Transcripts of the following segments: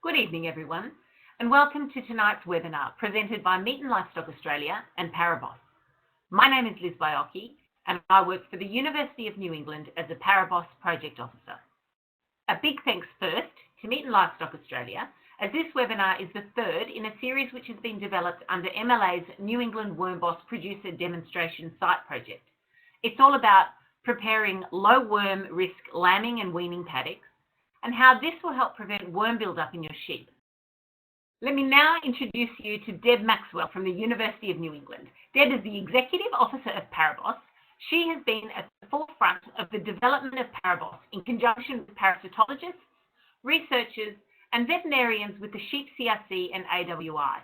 Good evening, everyone, and welcome to tonight's webinar presented by Meat and Livestock Australia and ParaBoss. My name is Liz Biocchi, and I work for the University of New England as a ParaBoss Project Officer. A big thanks first to Meat and Livestock Australia, as this webinar is the third in a series which has been developed under MLA's New England WormBoss Producer Demonstration Site Project. It's all about preparing low worm risk lambing and weaning paddocks, and how this will help prevent worm buildup in your sheep. Let me now introduce you to Deb Maxwell from the University of New England. Deb is the Executive Officer of ParaBoss. She has been at the forefront of the development of ParaBoss in conjunction with parasitologists, researchers, and veterinarians with the Sheep CRC and AWI.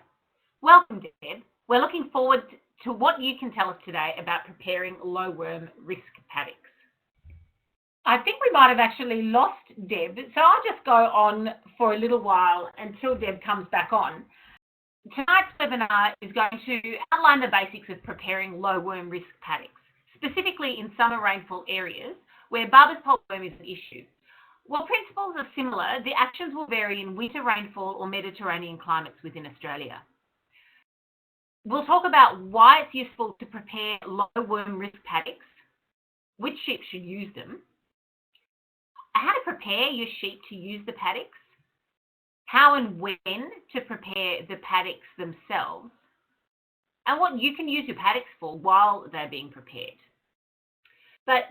Welcome, Deb. We're looking forward to what you can tell us today about preparing low worm risk paddocks. I think we might have actually lost Deb, so I'll just go on for a little while until Deb comes back on. Tonight's webinar is going to outline the basics of preparing low worm risk paddocks, specifically in summer rainfall areas where Barber's pole worm is an issue. While principles are similar, the actions will vary in winter rainfall or Mediterranean climates within Australia. We'll talk about why it's useful to prepare low worm risk paddocks, which sheep should use them, how to prepare your sheep to use the paddocks, how and when to prepare the paddocks themselves, and what you can use your paddocks for while they're being prepared. But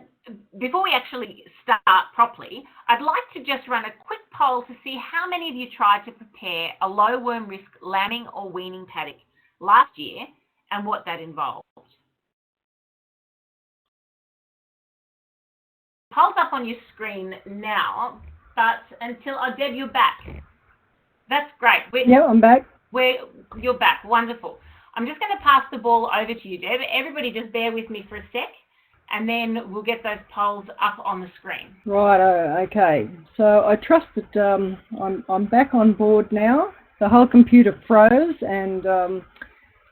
before we actually start properly, I'd like to just run a quick poll to see how many of you tried to prepare a low worm risk lambing or weaning paddock last year and what that involved. Poll's up on your screen now, but until, Deb, you're back. That's great. Yeah, I'm back. You're back. Wonderful. I'm just going to pass the ball over to you, Deb. Everybody just bear with me for a sec, and then we'll get those polls up on the screen. Right, okay. So I trust that I'm back on board now. The whole computer froze, and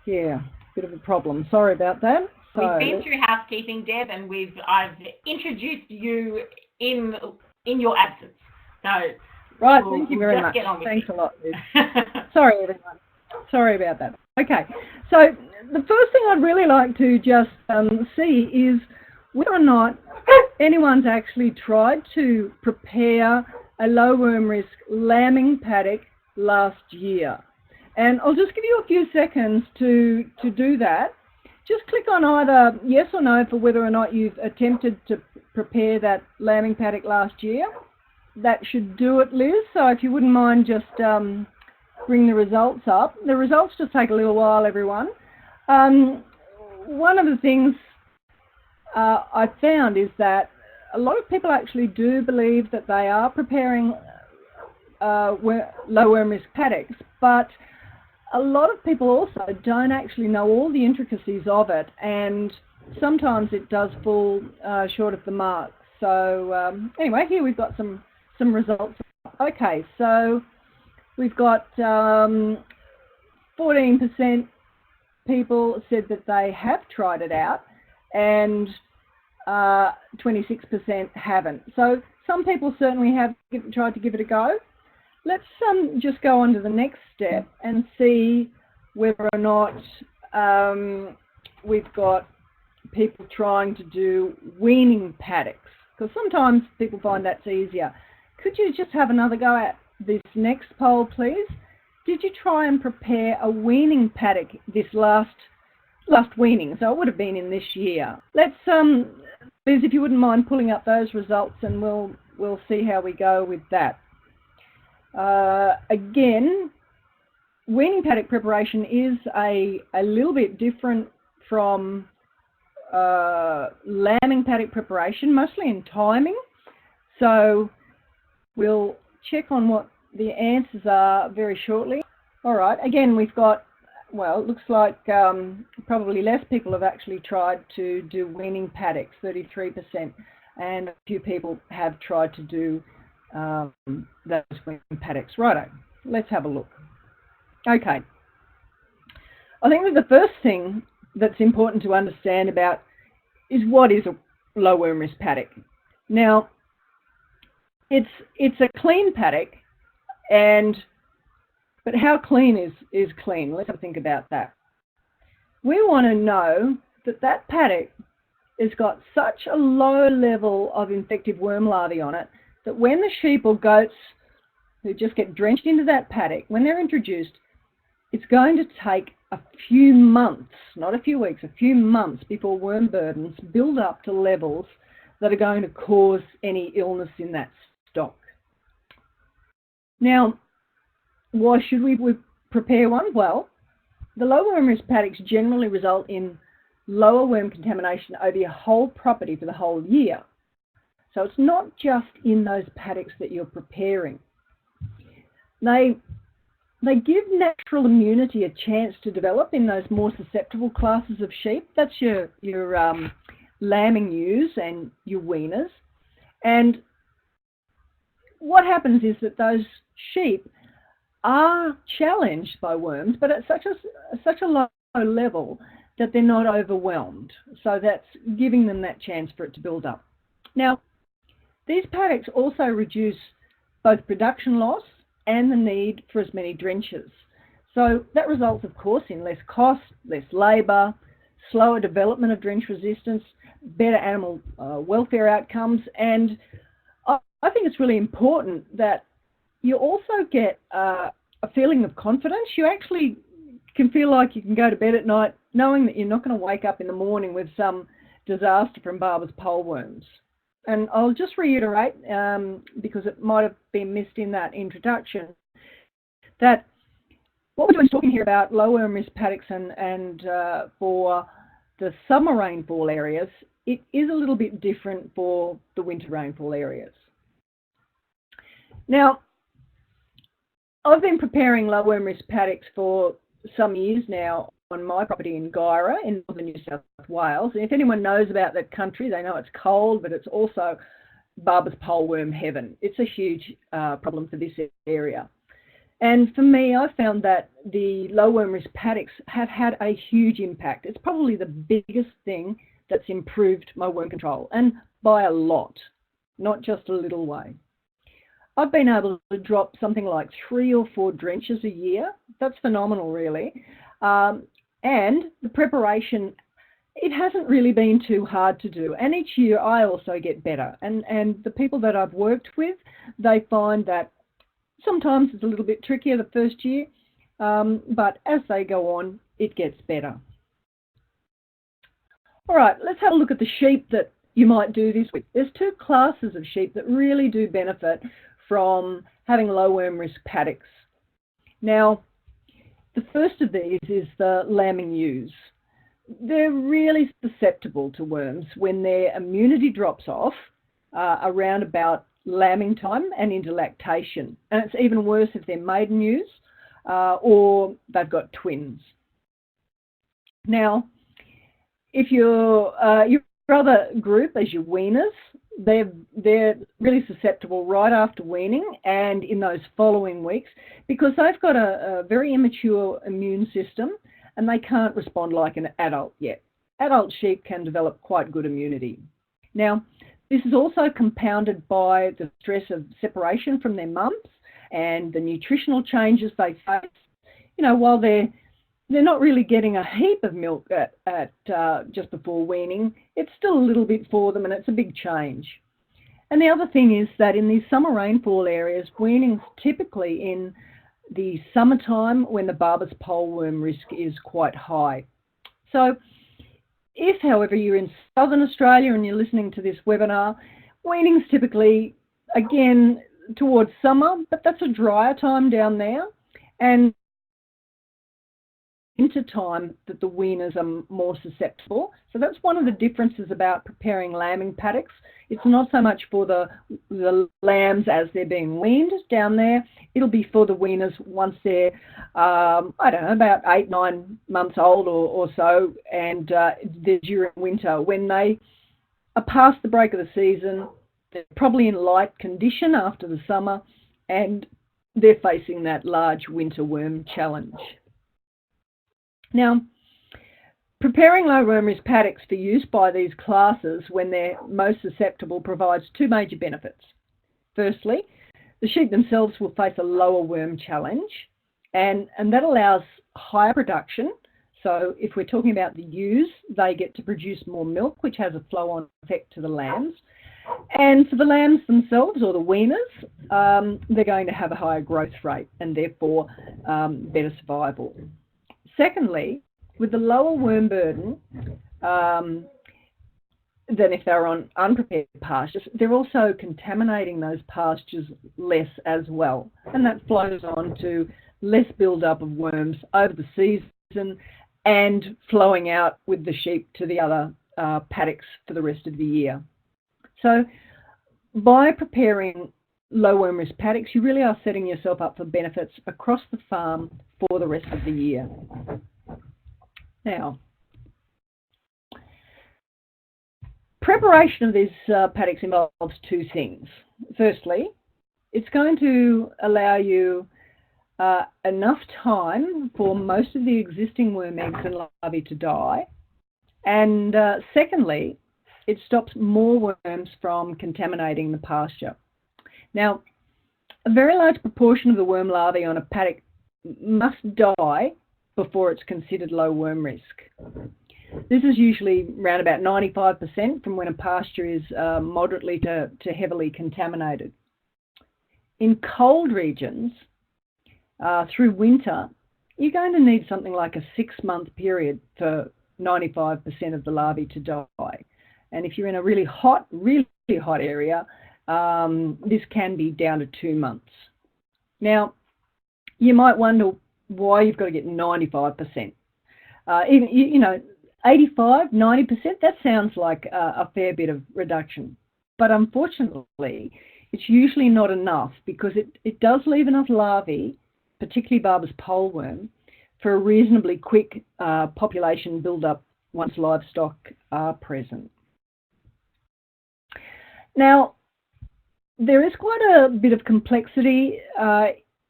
yeah, bit of a problem. Sorry about that. We've been through housekeeping, Deb, and I've introduced you in your absence. So right, thank you very much. Thanks a lot, Liz. Sorry, everyone. Sorry about that. Okay, so the first thing I'd really like to just see is whether or not anyone's actually tried to prepare a low worm risk lambing paddock last year. And I'll just give you a few seconds to do that. Just click on either yes or no for whether or not you've attempted to prepare that lambing paddock last year. That should do it, Liz. So if you wouldn't mind just bring the results up. The results just take a little while, everyone. One of the things I found is that a lot of people actually do believe that they are preparing low worm risk paddocks, but a lot of people also don't actually know all the intricacies of it, and sometimes it does fall short of the mark. So anyway, here we've got some results. Okay, so we've got 14% people said that they have tried it out, and 26% haven't. So some people certainly have tried to give it a go. Let's just go on to the next step and see whether or not we've got people trying to do weaning paddocks, because sometimes people find that's easier. Could you just have another go at this next poll, please? Did you try and prepare a weaning paddock this last weaning? So it would have been in this year. Let's, Liz, if you wouldn't mind pulling up those results, and we'll see how we go with that. Again, weaning paddock preparation is a little bit different from lambing paddock preparation, mostly in timing. So we'll check on what the answers are very shortly. All right, again, we've got, well, it looks like probably less people have actually tried to do weaning paddocks, 33%, and a few people have tried to do those weaning paddocks. Righto, let's have a look. Okay, I think that the first thing that's important to understand about is what is a low worm risk paddock. Now, it's a clean paddock, and But how clean is clean? Let's have a think about that. We want to know that that paddock has got such a low level of infective worm larvae on it that when the sheep or goats who just get drenched into that paddock, when they're introduced, it's going to take a few months, not a few weeks, a few months before worm burdens build up to levels that are going to cause any illness in that stock. Now, why should we prepare one? Well, the low worm risk paddocks generally result in lower worm contamination over your whole property for the whole year. So it's not just in those paddocks that you're preparing. They give natural immunity a chance to develop in those more susceptible classes of sheep. That's your lambing ewes and your weaners. And what happens is that those sheep are challenged by worms, but at such a low level that they're not overwhelmed. So that's giving them that chance for it to build up. Now, these paddocks also reduce both production loss and the need for as many drenches. So that results, of course, in less cost, less labour, slower development of drench resistance, better animal welfare outcomes, and I think it's really important that you also get a feeling of confidence. You actually can feel like you can go to bed at night knowing that you're not going to wake up in the morning with some disaster from Barber's poleworms. And I'll just reiterate, because it might have been missed in that introduction, that what we're doing is talking here about low worm risk paddocks and for the summer rainfall areas, it is a little bit different for the winter rainfall areas. Now, I've been preparing low worm risk paddocks for some years now on my property in Guyra in northern New South Wales. And if anyone knows about that country, they know it's cold, but it's also Barber's poleworm heaven. It's a huge problem for this area. And for me, I found that the low worm risk paddocks have had a huge impact. It's probably the biggest thing that's improved my worm control, and by a lot, not just a little way. I've been able to drop something like 3 or 4 drenches a year. That's phenomenal, really. And the preparation, it hasn't really been too hard to do. And each year I also get better. And the people that I've worked with, they find that sometimes it's a little bit trickier the first year, but as they go on, it gets better. All right, let's have a look at the sheep that you might do this with. There's 2 classes of sheep that really do benefit from having low worm risk paddocks. Now, the first of these is the lambing ewes. They're really susceptible to worms when their immunity drops off around about lambing time and into lactation. And it's even worse if they're maiden ewes or they've got twins. Now, if your other group as your weaners, they're really susceptible right after weaning and in those following weeks because they've got a very immature immune system and they can't respond like an adult yet. Adult sheep can develop quite good immunity. Now, this is also compounded by the stress of separation from their mums and the nutritional changes they face. You know, while they're not really getting a heap of milk at just before weaning, it's still a little bit for them and it's a big change. And the other thing is that in these summer rainfall areas, weaning's typically in the summertime when the Barber's poleworm risk is quite high. So if, however, you're in southern Australia and you're listening to this webinar, weaning's typically, again, towards summer, but that's a drier time down there. And winter time that the weaners are more susceptible. So that's one of the differences about preparing lambing paddocks. It's not so much for the lambs as they're being weaned down there. It'll be for the weaners once they're, I don't know, about 8, 9 months old or so, and during winter when they are past the break of the season, they're probably in light condition after the summer, and they're facing that large winter worm challenge. Now, preparing low worm risk paddocks for use by these classes when they're most susceptible provides 2 major benefits. Firstly, the sheep themselves will face a lower worm challenge, and that allows higher production. So if we're talking about the ewes, they get to produce more milk, which has a flow-on effect to the lambs. And for the lambs themselves, or the weaners, they're going to have a higher growth rate and therefore better survival. Secondly, with the lower worm burden than if they're on unprepared pastures, they're also contaminating those pastures less as well. And that flows on to less build-up of worms over the season and flowing out with the sheep to the other paddocks for the rest of the year. So by preparing low worm risk paddocks, you really are setting yourself up for benefits across the farm for the rest of the year. Now, preparation of these paddocks involves two things. Firstly, it's going to allow you enough time for most of the existing worm eggs and larvae to die. And secondly, it stops more worms from contaminating the pasture. Now, a very large proportion of the worm larvae on a paddock must die before it's considered low worm risk. This is usually around about 95% from when a pasture is moderately to heavily contaminated. In cold regions, through winter, you're going to need something like a 6-month period for 95% of the larvae to die. And if you're in a really hot area, this can be down to 2 months. Now, you might wonder why you've got to get 95%. Even, you know, 85, 90%, that sounds like a fair bit of reduction. But unfortunately, it's usually not enough because it does leave enough larvae, particularly Barber's poleworm, for a reasonably quick population build-up once livestock are present. Now, there is quite a bit of complexity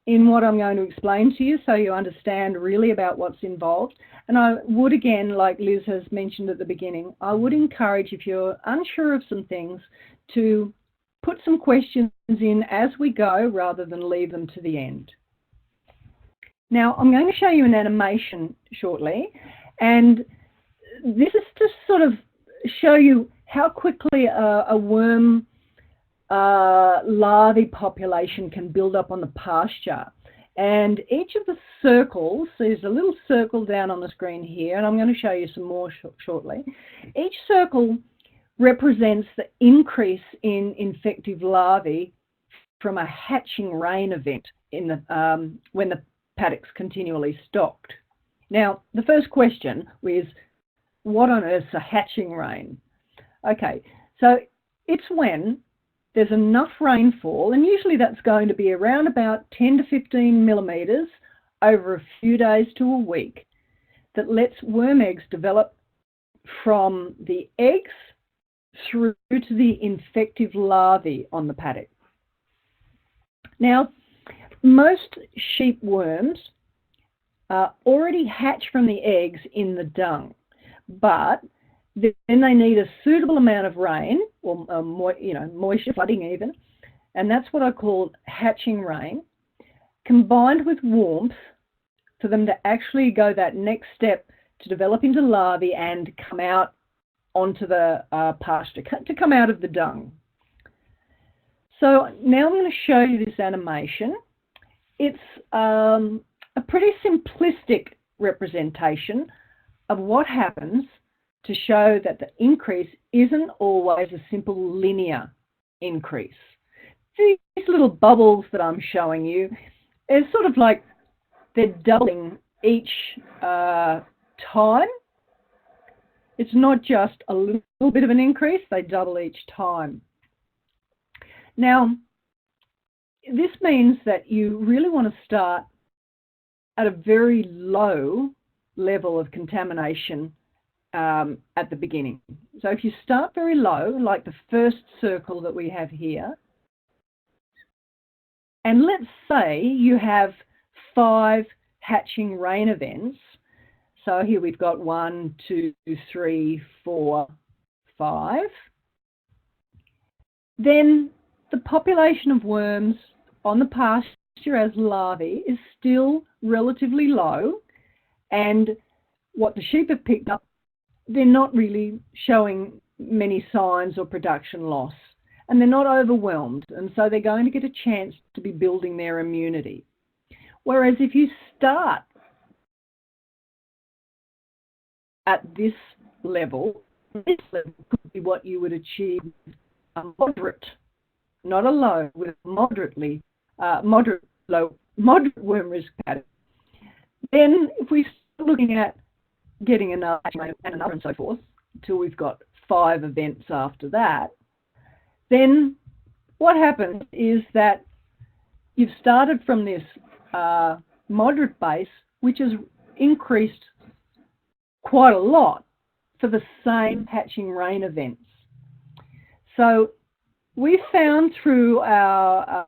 in what I'm going to explain to you, so you understand really about what's involved. And I would, again, like Liz has mentioned at the beginning, I would encourage, if you're unsure of some things, to put some questions in as we go rather than leave them to the end. Now, I'm going to show you an animation shortly, and this is to sort of show you how quickly a worm larvae population can build up on the pasture. And each of the circles, there's a little circle down on the screen here, and I'm going to show you some more shortly. Each circle represents the increase in infective larvae from a hatching rain event in the, when the paddocks continually stocked. Now, the first question is, what on earth's a hatching rain? Okay, so it's when there's enough rainfall, and usually that's going to be around about 10 to 15 millimetres over a few days to a week, that lets worm eggs develop from the eggs through to the infective larvae on the paddock. Now, most sheep worms already hatch from the eggs in the dung, but then they need a suitable amount of rain, or moisture, flooding even, and that's what I call hatching rain, combined with warmth for them to actually go that next step to develop into larvae and come out onto the pasture, to come out of the dung. So now I'm going to show you this animation. It's a pretty simplistic representation of what happens to show that the increase isn't always a simple linear increase. These little bubbles that I'm showing you, it's sort of like they're doubling each time. It's not just a little bit of an increase, they double each time. Now, this means that you really want to start at a very low level of contamination at the beginning. So if you start very low, like the first circle that we have here, and let's say you have 5 hatching rain events. So here we've got 1, 2, 3, 4, 5. Then the population of worms on the pasture as larvae is still relatively low, and what the sheep have picked up, they're not really showing many signs or production loss, and they're not overwhelmed, and so they're going to get a chance to be building their immunity. Whereas if you start at this level could be what you would achieve a moderate, not a low, with moderate worm risk pattern. Then if we start looking at getting another and so forth, until we've got 5 events after that, then what happens is that you've started from this moderate base, which has increased quite a lot for the same hatching rain events. So we found through our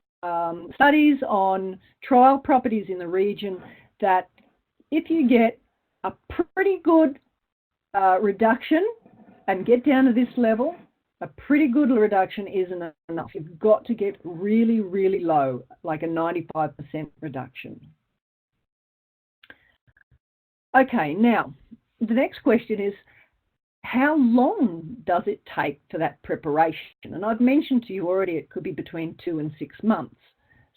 studies on trial properties in the region that if you get a pretty good reduction and get down to this level, a pretty good reduction isn't enough. You've got to get really, really low, like a 95% reduction. Okay, now, the next question is, how long does it take for that preparation? And I've mentioned to you already it could be between 2 and 6 months.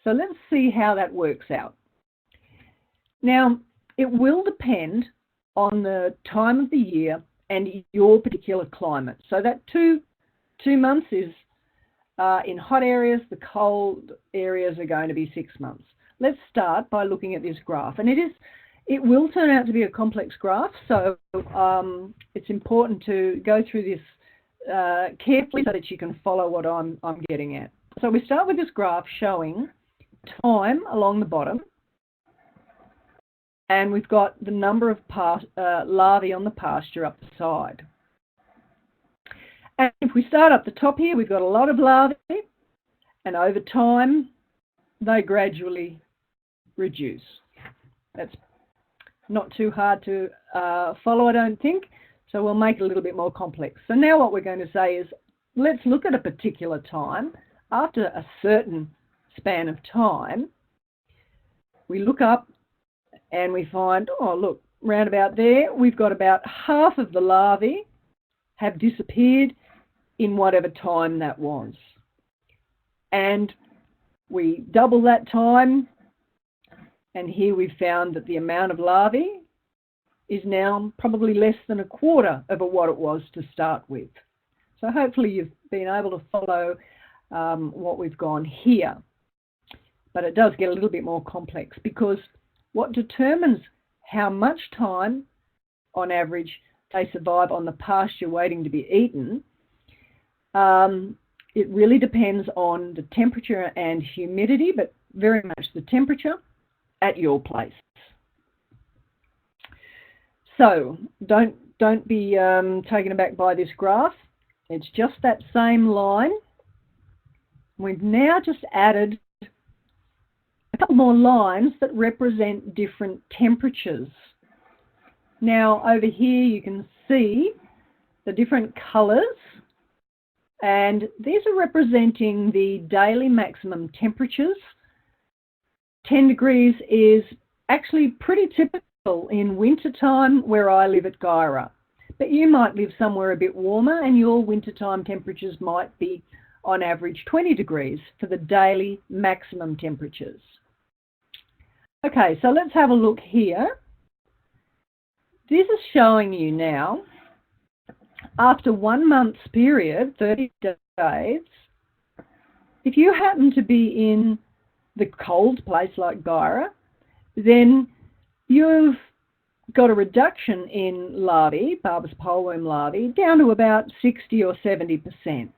So let's see how that works out. Now, it will depend on the time of the year and your particular climate. So that two months is in hot areas, the cold areas are going to be 6 months. Let's start by looking at this graph. And it will turn out to be a complex graph, so it's important to go through this carefully so that you can follow what I'm getting at. So we start with this graph showing time along the bottom, and we've got the number of larvae on the pasture up the side. And if we start up the top here, we've got a lot of larvae, and over time, they gradually reduce. That's not too hard to follow, I don't think, so we'll make it a little bit more complex. So now what we're going to say is, let's look at a particular time. After a certain span of time, we look up and we find, oh, look, round about there, we've got about half of the larvae have disappeared in whatever time that was. And we double that time, and here we've found that the amount of larvae is now probably less than a quarter of what it was to start with. So hopefully you've been able to follow what we've gone here. But it does get a little bit more complex, because what determines how much time, on average, they survive on the pasture waiting to be eaten, it really depends on the temperature and humidity, but very much the temperature at your place. So don't be taken aback by this graph. It's just that same line. We've now just added a couple more lines that represent different temperatures. Now over here you can see the different colours, and these are representing the daily maximum temperatures. 10 degrees is actually pretty typical in wintertime where I live at Guyra. But you might live somewhere a bit warmer, and your wintertime temperatures might be on average 20 degrees for the daily maximum temperatures. Okay, so let's have a look here. This is showing you now, after 1 month's period, 30 days, if you happen to be in the cold place like Guyra, then you've got a reduction in larvae, Barbus poleworm larvae, down to about 60 or 70%.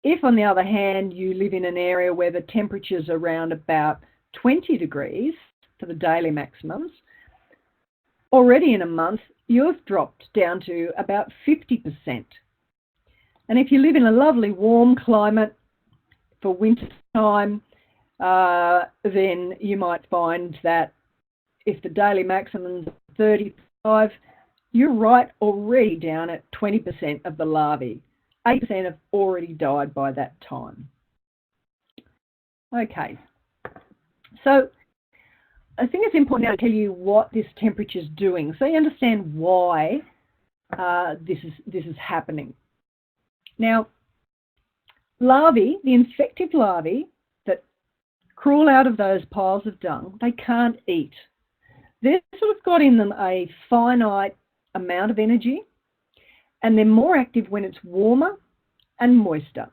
If, on the other hand, you live in an area where the temperature's around about 20 degrees for the daily maximums, already in a month, you've dropped down to about 50%. And if you live in a lovely warm climate for winter time, then you might find that if the daily maximum is 35, you're right already down at 20% of the larvae. 8% have already died by that time. Okay, So I think it's important now to tell you what this temperature is doing, so you understand why this is happening. Now, larvae, the infective larvae that crawl out of those piles of dung, they can't eat. They've sort of got in them a finite amount of energy, and they're more active when it's warmer and moister.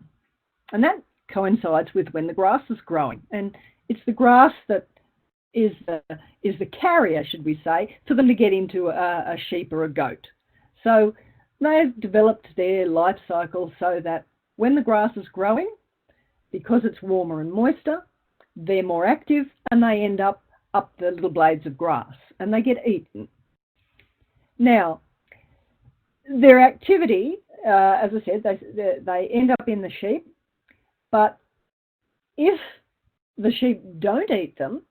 And that coincides with when the grass is growing. And it's the grass that is the carrier, should we say, for them to get into a sheep or a goat. So they've developed their life cycle so that when the grass is growing, because it's warmer and moister, they're more active and they end up the little blades of grass and they get eaten. Now, their activity, as I said, they end up in the sheep, but if the sheep don't eat them,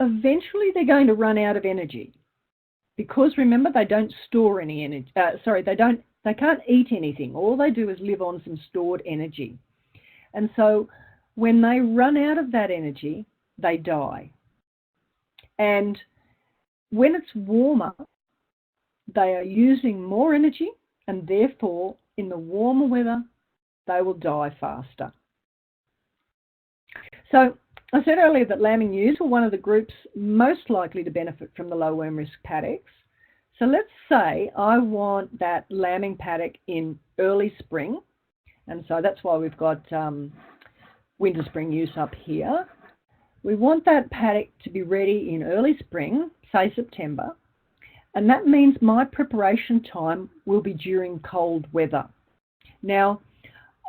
eventually they're going to run out of energy, because remember, they don't store any energy. They can't eat anything. All they do is live on some stored energy. And so when they run out of that energy, they die. And when it's warmer, they are using more energy, and therefore in the warmer weather, they will die faster. So I said earlier that lambing ewes were one of the groups most likely to benefit from the low worm risk paddocks. So let's say I want that lambing paddock in early spring, and so that's why we've got winter spring ewes up here. We want that paddock to be ready in early spring, say September, and that means my preparation time will be during cold weather. Now,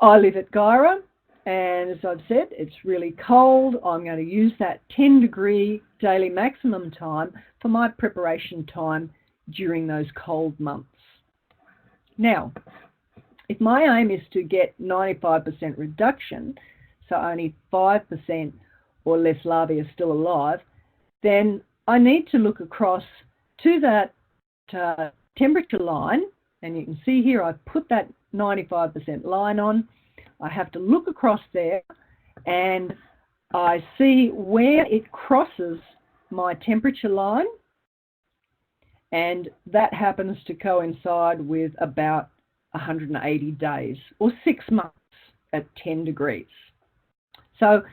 I live at Guyra, and as I've said, it's really cold. I'm going to use that 10-degree daily maximum time for my preparation time during those cold months. Now, if my aim is to get 95% reduction, so only 5% or less larvae are still alive, then I need to look across to that temperature line, and you can see here I've put that 95% line on. I have to look across there and I see where it crosses my temperature line, and that happens to coincide with about 180 days or 6 months at 10 degrees. So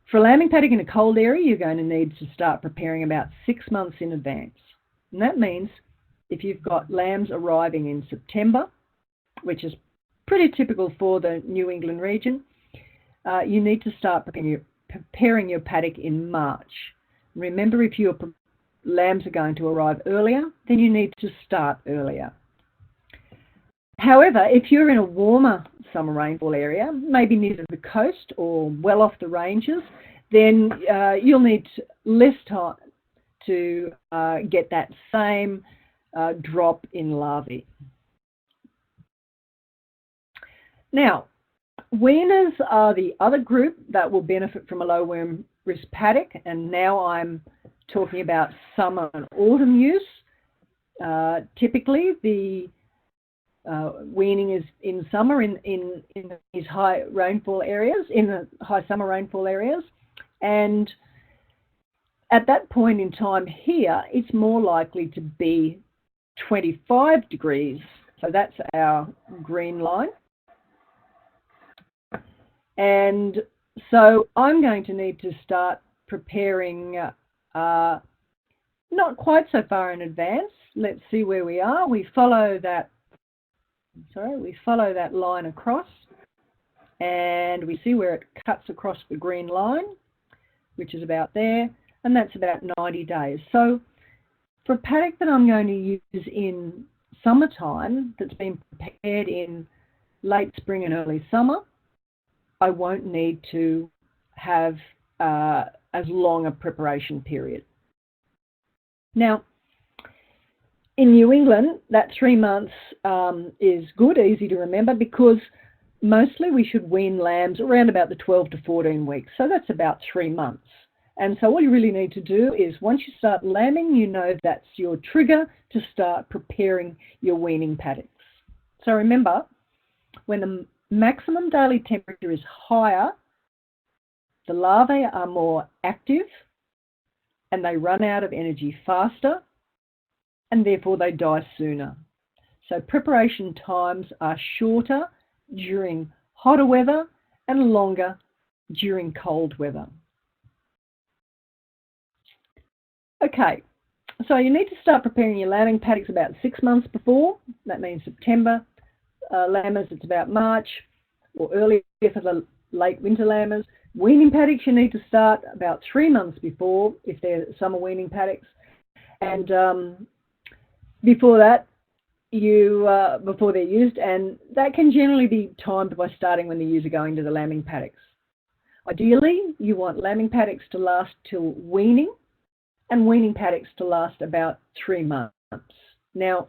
for a lambing paddock in a cold area, you're going to need to start preparing about 6 months in advance. And that means if you've got lambs arriving in September, which is pretty typical for the New England region, you need to start preparing your paddock in March. Remember, if your lambs are going to arrive earlier, then you need to start earlier. However, if you're in a warmer summer rainfall area, maybe near the coast or well off the ranges, then you'll need less time to get that same drop in larvae. Now, weaners are the other group that will benefit from a low worm risk paddock, and now I'm talking about summer and autumn use. Typically, the weaning is in summer in these high rainfall areas, in the high summer rainfall areas, and at that point in time here, it's more likely to be 25 degrees. So that's our green line. And so I'm going to need to start preparing not quite so far in advance. Let's see where we are. We follow that line across, and we see where it cuts across the green line, which is about there, and that's about 90 days. So for a paddock that I'm going to use in summertime, that's been prepared in late spring and early summer, I won't need to have as long a preparation period. Now, in New England, that 3 months is good, easy to remember, because mostly we should wean lambs around about the 12 to 14 weeks. So that's about 3 months. And so all you really need to do is, once you start lambing, you know that's your trigger to start preparing your weaning paddocks. So remember, when the maximum daily temperature is higher, the larvae are more active and they run out of energy faster, and therefore they die sooner. So preparation times are shorter during hotter weather and longer during cold weather. Okay, so you need to start preparing your lambing paddocks about 6 months before. That means September. Lambers, it's about March or earlier for the late winter lambers. Weaning paddocks, you need to start about 3 months before if they're summer weaning paddocks. And before that, before they're used, and that can generally be timed by starting when the ewes are going to the lambing paddocks. Ideally, you want lambing paddocks to last till weaning, and weaning paddocks to last about 3 months. Now,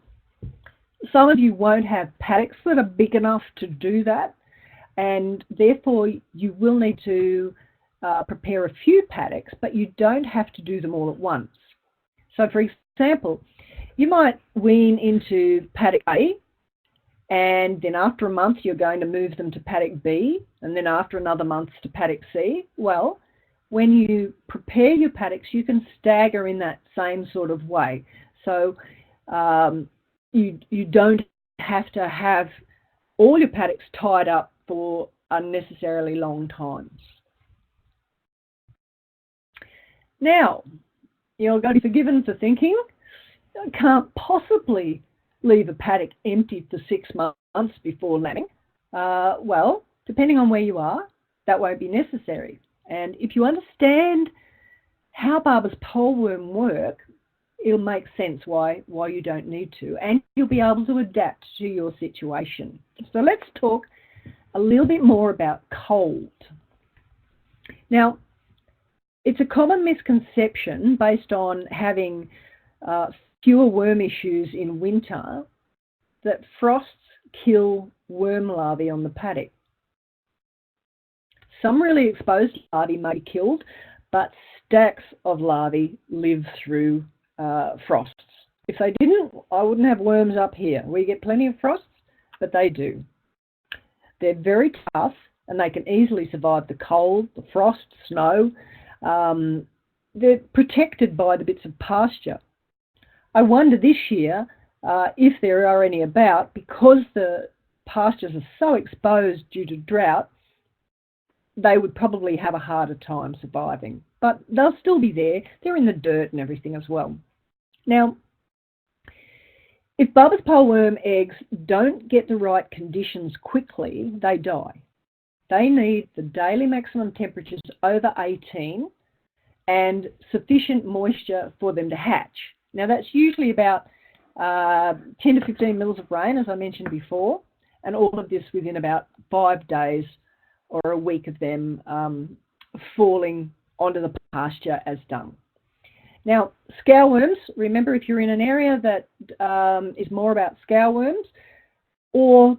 some of you won't have paddocks that are big enough to do that, and therefore you will need to prepare a few paddocks, but you don't have to do them all at once. So, for example, you might wean into paddock A, and then after a month you're going to move them to paddock B, and then after another month to paddock C. Well, when you prepare your paddocks, you can stagger in that same sort of way. So you don't have to have all your paddocks tied up for unnecessarily long times. Now, you're going to be forgiven for thinking, I can't possibly leave a paddock empty for 6 months before lambing. Well, depending on where you are, that won't be necessary. And if you understand how Barber's poleworm work, it'll make sense why you don't need to, and you'll be able to adapt to your situation. So let's talk a little bit more about cold. Now, it's a common misconception based on having fewer worm issues in winter that frosts kill worm larvae on the paddock. Some really exposed larvae may be killed, but stacks of larvae live through frosts. If they didn't, I wouldn't have worms up here. We get plenty of frosts, but they do. They're very tough, and they can easily survive the cold, the frost, snow. They're protected by the bits of pasture. I wonder this year if there are any about, because the pastures are so exposed due to drought, they would probably have a harder time surviving. But they'll still be there. They're in the dirt and everything as well. Now, if Barber's poleworm eggs don't get the right conditions quickly, they die. They need the daily maximum temperatures over 18 and sufficient moisture for them to hatch. Now, that's usually about 10 to 15 mils of rain, as I mentioned before, and all of this within about 5 days or a week of them falling onto the pasture as dung. Now, scaleworms, remember, if you're in an area that is more about scaleworms, or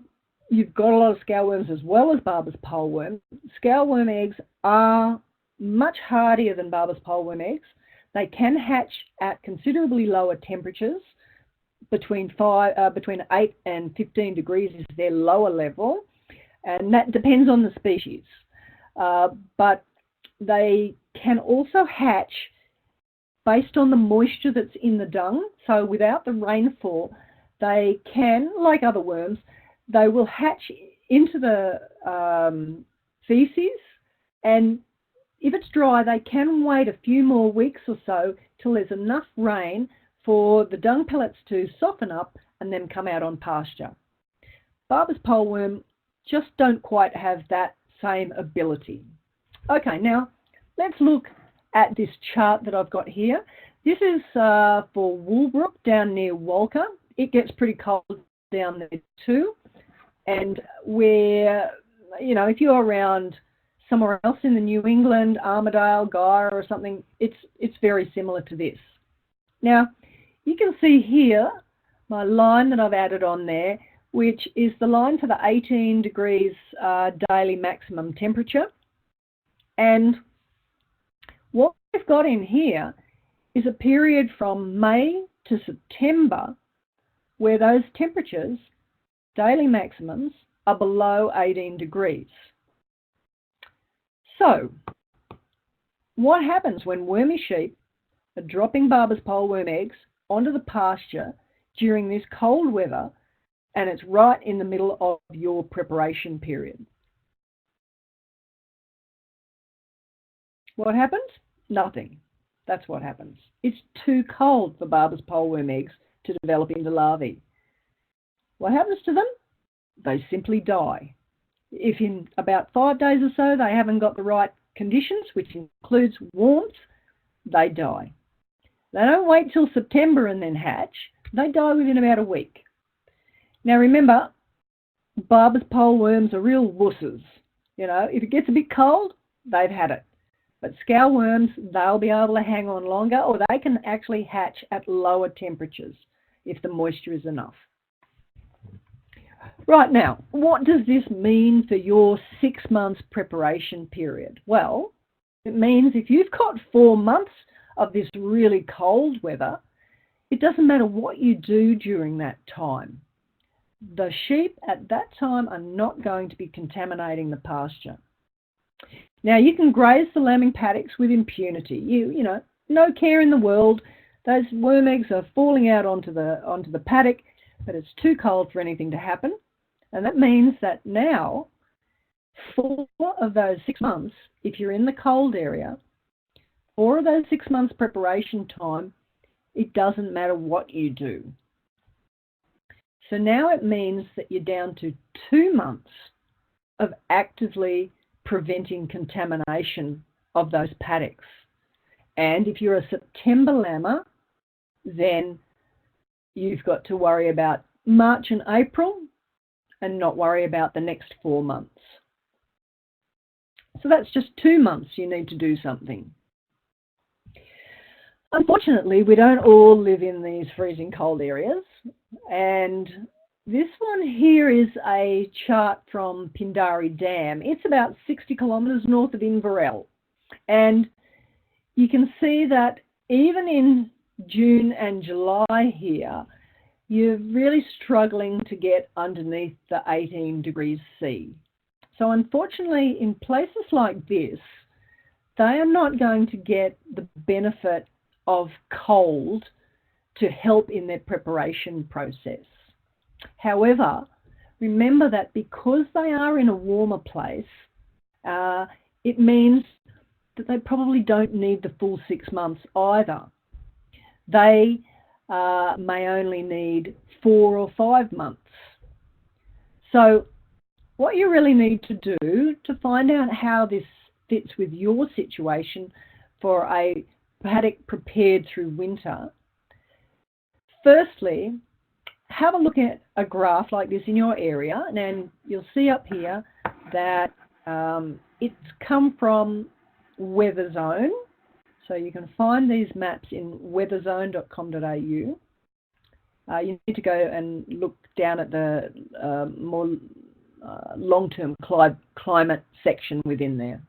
you've got a lot of scaleworms as well as Barber's poleworm, scaleworm eggs are much hardier than Barber's poleworm eggs. They can hatch at considerably lower temperatures. Between 8 and 15 degrees is their lower level, and that depends on the species. But they can also hatch based on the moisture that's in the dung. So without the rainfall, they can, like other worms, they will hatch into the feces, and if it's dry, they can wait a few more weeks or so till there's enough rain for the dung pellets to soften up and then come out on pasture. Barber's poleworm just don't quite have that same ability. Okay, now let's look at this chart that I've got here. This is for Woolbrook down near Walker. It gets pretty cold down there too. And where, you know, if you're around somewhere else in the New England, Armidale, Guyer or something, it's very similar to this. Now, you can see here my line that I've added on there, which is the line for the 18 degrees daily maximum temperature. And what we've got in here is a period from May to September where those temperatures, daily maximums, are below 18 degrees. So, what happens when wormy sheep are dropping Barber's poleworm eggs onto the pasture during this cold weather, and it's right in the middle of your preparation period. What happens? Nothing. That's what happens. It's too cold for Barber's poleworm eggs to develop into larvae. What happens to them? They simply die. If in about 5 days or so they haven't got the right conditions, which includes warmth, they die. They don't wait till September and then hatch. They die within about a week. Now remember, Barber's poleworms are real wusses. You know, if it gets a bit cold, they've had it. But scaleworms, they'll be able to hang on longer, or they can actually hatch at lower temperatures if the moisture is enough. Right, now, what does this mean for your 6 months preparation period? Well, it means if you've got 4 months of this really cold weather, it doesn't matter what you do during that time. The sheep at that time are not going to be contaminating the pasture. Now, you can graze the lambing paddocks with impunity. You know, no care in the world. Those worm eggs are falling out onto the paddock, but it's too cold for anything to happen. And that means that now, 4 of those 6 months, if you're in the cold area, 4 of those 6 months preparation time, it doesn't matter what you do. So now it means that you're down to 2 months of actively preventing contamination of those paddocks. And if you're a September lammer, then you've got to worry about March and April and not worry about the next 4 months. So that's just 2 months you need to do something. Unfortunately, we don't all live in these freezing cold areas, and this one here is a chart from Pindari Dam. It's about 60 kilometres north of Inverell, and you can see that even in June and July here, you're really struggling to get underneath the 18 degrees C. So unfortunately, in places like this, they are not going to get the benefit of cold to help in their preparation process. However, remember that because they are in a warmer place, it means that they probably don't need the full 6 months either. They may only need 4 or 5 months. So what you really need to do to find out how this fits with your situation for a paddock prepared through winter, firstly, have a look at a graph like this in your area, and you'll see up here that it's come from Weather Zone. So you can find these maps in weatherzone.com.au. You need to go and look down at the more long-term climate section within there.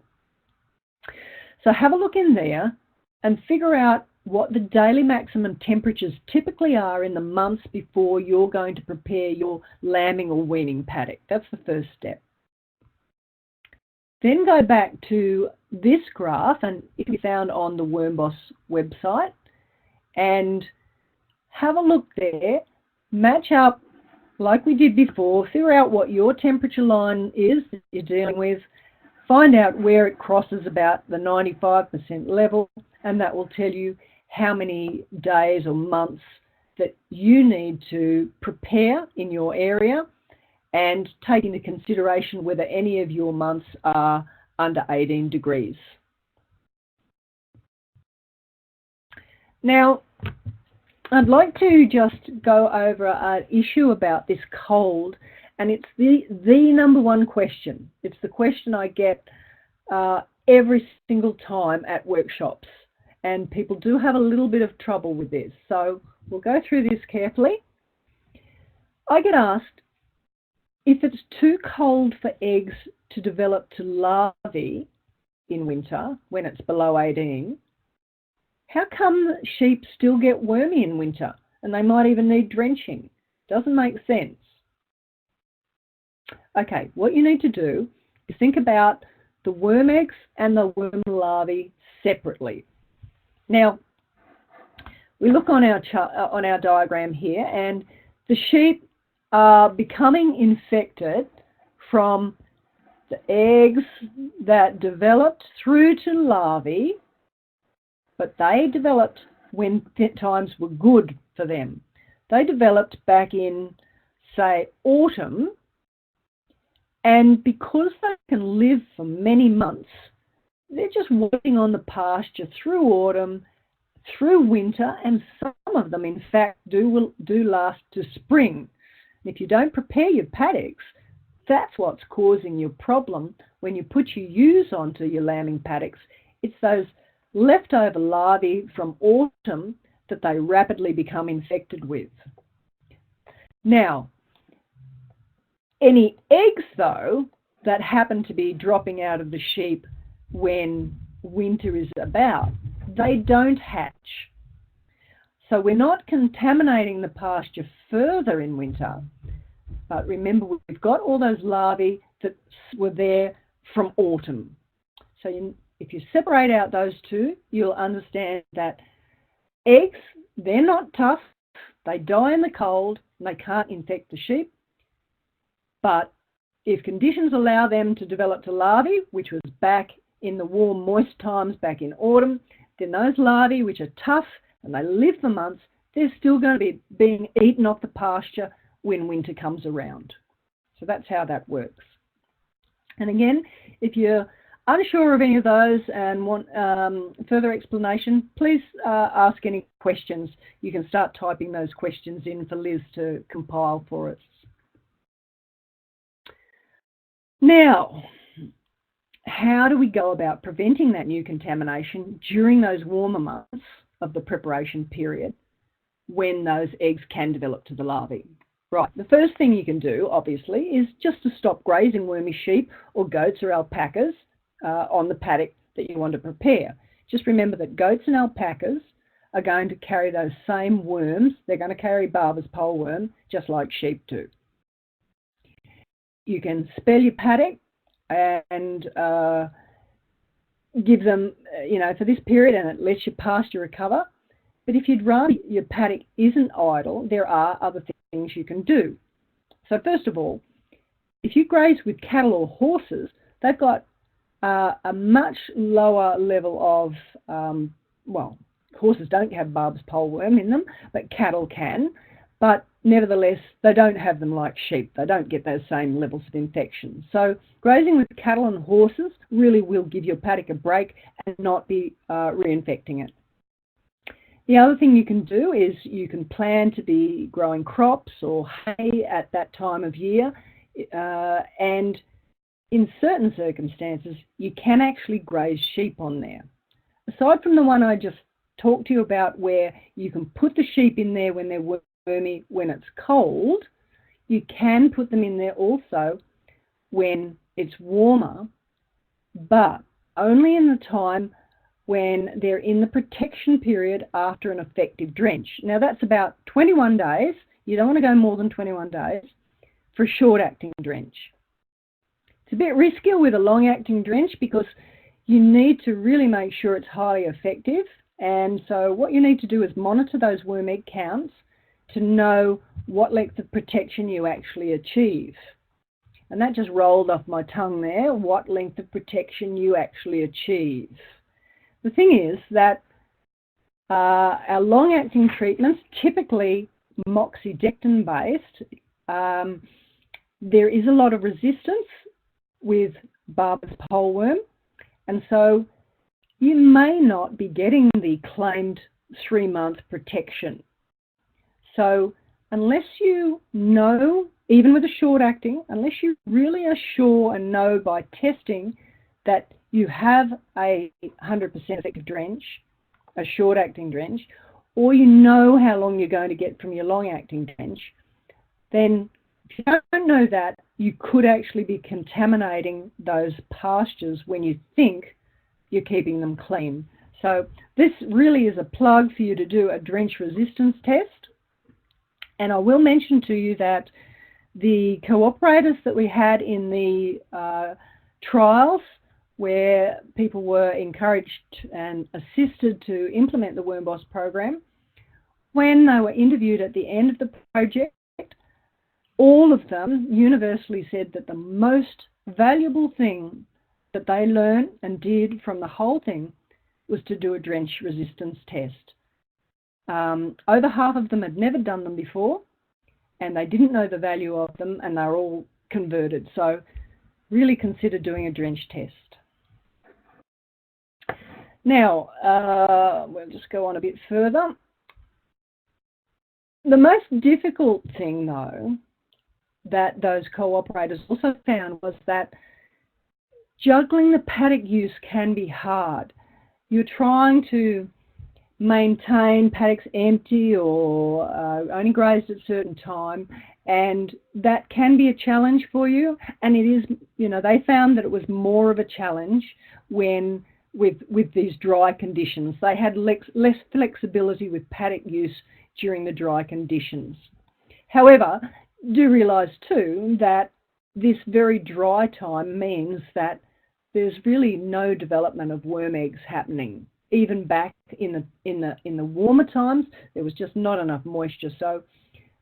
So have a look in there and figure out what the daily maximum temperatures typically are in the months before you're going to prepare your lambing or weaning paddock. That's the first step. Then go back to this graph, and it can be found on the WormBoss website, and have a look there, match up like we did before, figure out what your temperature line is that you're dealing with, find out where it crosses about the 95% level, and that will tell you how many days or months that you need to prepare in your area, and take into consideration whether any of your months are under 18 degrees. Now, I'd like to just go over an issue about this cold, and it's the number one question. It's the question I get every single time at workshops, and people do have a little bit of trouble with this. So we'll go through this carefully. I get asked, if it's too cold for eggs to develop to larvae in winter when it's below 18, how come sheep still get wormy in winter and they might even need drenching? Doesn't make sense. Okay, what you need to do is think about the worm eggs and the worm larvae separately. Now, we look on our diagram here, and the sheep are becoming infected from the eggs that developed through to larvae, but they developed when times were good for them. They developed back in, say, autumn, and because they can live for many months, they're just waiting on the pasture through autumn, through winter, and some of them, in fact, do last to spring. If you don't prepare your paddocks, that's what's causing your problem when you put your ewes onto your lambing paddocks. It's those leftover larvae from autumn that they rapidly become infected with. Now, any eggs, though, that happen to be dropping out of the sheep when winter is about, they don't hatch. So we're not contaminating the pasture further in winter, but remember, we've got all those larvae that were there from autumn. So if you separate out those two, you'll understand that eggs, they're not tough, they die in the cold, and they can't infect the sheep. But if conditions allow them to develop to larvae, which was back in the warm, moist times back in autumn, then those larvae, which are tough and they live for months, they're still going to be being eaten off the pasture when winter comes around. So that's how that works. And again, if you're unsure of any of those and want further explanation, please ask any questions. You can start typing those questions in for Liz to compile for us. Now, how do we go about preventing that new contamination during those warmer months of the preparation period when those eggs can develop to the larvae? Right, the first thing you can do, obviously, is just to stop grazing wormy sheep or goats or alpacas on the paddock that you want to prepare. Just remember that goats and alpacas are going to carry those same worms. They're going to carry Barber's poleworm just like sheep do. You can spell your paddock and give them, for this period, and it lets your pasture recover. But if you'd rather your paddock isn't idle, there are other things you can do. So first of all, if you graze with cattle or horses, they've got a much lower level of, horses don't have Barber's poleworm in them, but cattle can. But nevertheless, they don't have them like sheep. They don't get those same levels of infection. So grazing with cattle and horses really will give your paddock a break and not be reinfecting it. The other thing you can do is you can plan to be growing crops or hay at that time of year, and in certain circumstances, you can actually graze sheep on there. Aside from the one I just talked to you about where you can put the sheep in there when they're wormy when it's cold, you can put them in there also when it's warmer, but only in the time when they're in the protection period after an effective drench. Now that's about 21 days. You don't want to go more than 21 days for a short-acting drench. It's a bit riskier with a long-acting drench because you need to really make sure it's highly effective. And so what you need to do is monitor those worm egg counts to know what length of protection you actually achieve. And that just rolled off my tongue there, what length of protection you actually achieve. The thing is that our long-acting treatments, typically moxidectin-based, there is a lot of resistance with Barber's poleworm, and so you may not be getting the claimed 3-month protection. So unless you know, even with a short-acting, unless you really are sure and know by testing that you have a 100% effective drench, a short-acting drench, or you know how long you're going to get from your long-acting drench, then if you don't know that, you could actually be contaminating those pastures when you think you're keeping them clean. So this really is a plug for you to do a drench resistance test. And I will mention to you that the cooperators that we had in the trials, where people were encouraged and assisted to implement the WormBoss program, when they were interviewed at the end of the project, all of them universally said that the most valuable thing that they learned and did from the whole thing was to do a drench resistance test. Over half of them had never done them before, and they didn't know the value of them, and they're all converted. So really consider doing a drench test. Now, we'll just go on a bit further. The most difficult thing, though, that those cooperators also found was that juggling the paddock use can be hard. You're trying to maintain paddocks empty or only grazed at a certain time, and that can be a challenge for you. And it is, you know, they found that it was more of a challenge when with these dry conditions. They had less flexibility with paddock use during the dry conditions. However, do realise too that this very dry time means that there's really no development of worm eggs happening. Even back in the warmer times, there was just not enough moisture. So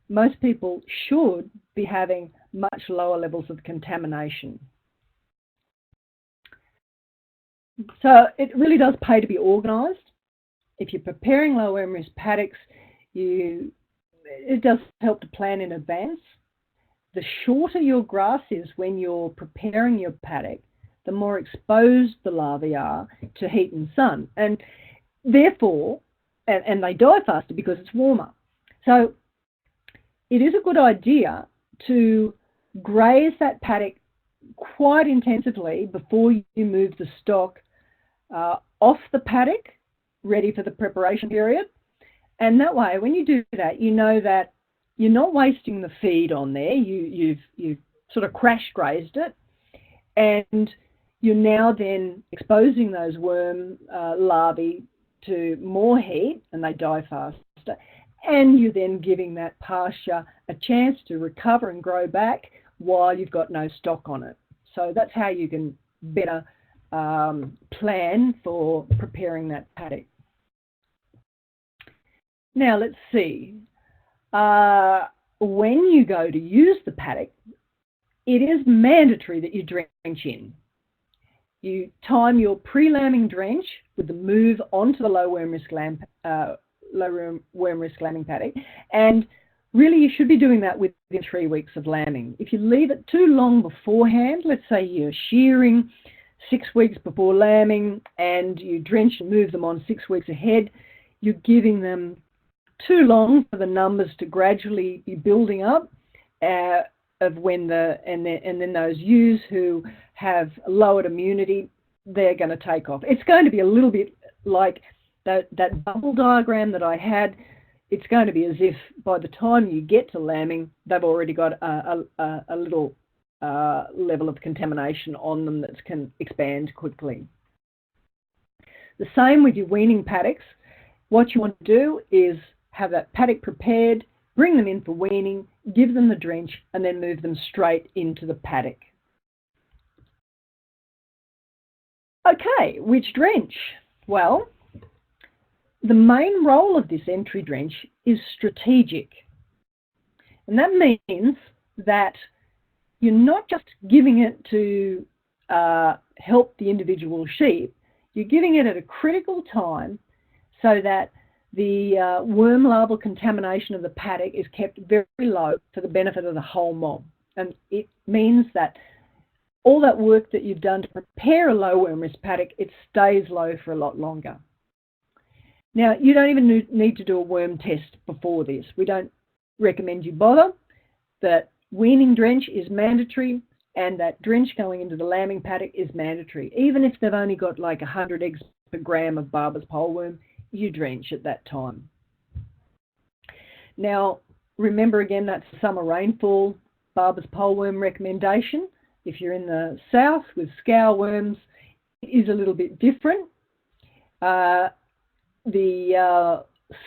most people should be having much lower levels of contamination. So it really does pay to be organised. If you're preparing low worm risk paddocks, it does help to plan in advance. The shorter your grass is when you're preparing your paddock, the more exposed the larvae are to heat and sun, and therefore, and they die faster because it's warmer. So it is a good idea to graze that paddock quite intensively before you move the stock off the paddock, ready for the preparation period. And that way, when you do that, you know that you're not wasting the feed on there. You've sort of crash grazed it, and you're now then exposing those worm larvae to more heat, and they die faster. And you're then giving that pasture a chance to recover and grow back while you've got no stock on it. So that's how you can better plan for preparing that paddock. Now let's see. When you go to use the paddock, it is mandatory that you drench in. You time your pre-lambing drench with the move onto the low worm risk lambing paddock, and really you should be doing that within 3 weeks of lambing. If you leave it too long beforehand, let's say you're shearing 6 weeks before lambing and you drench and move them on 6 weeks ahead, you're giving them too long for the numbers to gradually be building up of when and then those ewes who have lowered immunity, they're going to take off. It's going to be a little bit like that bubble diagram that I had. It's going to be as if by the time you get to lambing, they've already got a little level of contamination on them that can expand quickly. The same with your weaning paddocks. What you want to do is have that paddock prepared, bring them in for weaning, give them the drench, and then move them straight into the paddock. Okay, which drench? Well, the main role of this entry drench is strategic. And that means that you're not just giving it to help the individual sheep, you're giving it at a critical time so that the worm larval contamination of the paddock is kept very low for the benefit of the whole mob. And it means that all that work that you've done to prepare a low worm risk paddock, it stays low for a lot longer. Now, you don't even need to do a worm test before this. We don't recommend you bother. That weaning drench is mandatory, and that drench going into the lambing paddock is mandatory. Even if they've only got like 100 eggs per gram of Barber's poleworm, you drench at that time. Now, remember again, that's the summer rainfall Barber's poleworm recommendation. If you're in the south with scour worms, it is a little bit different. The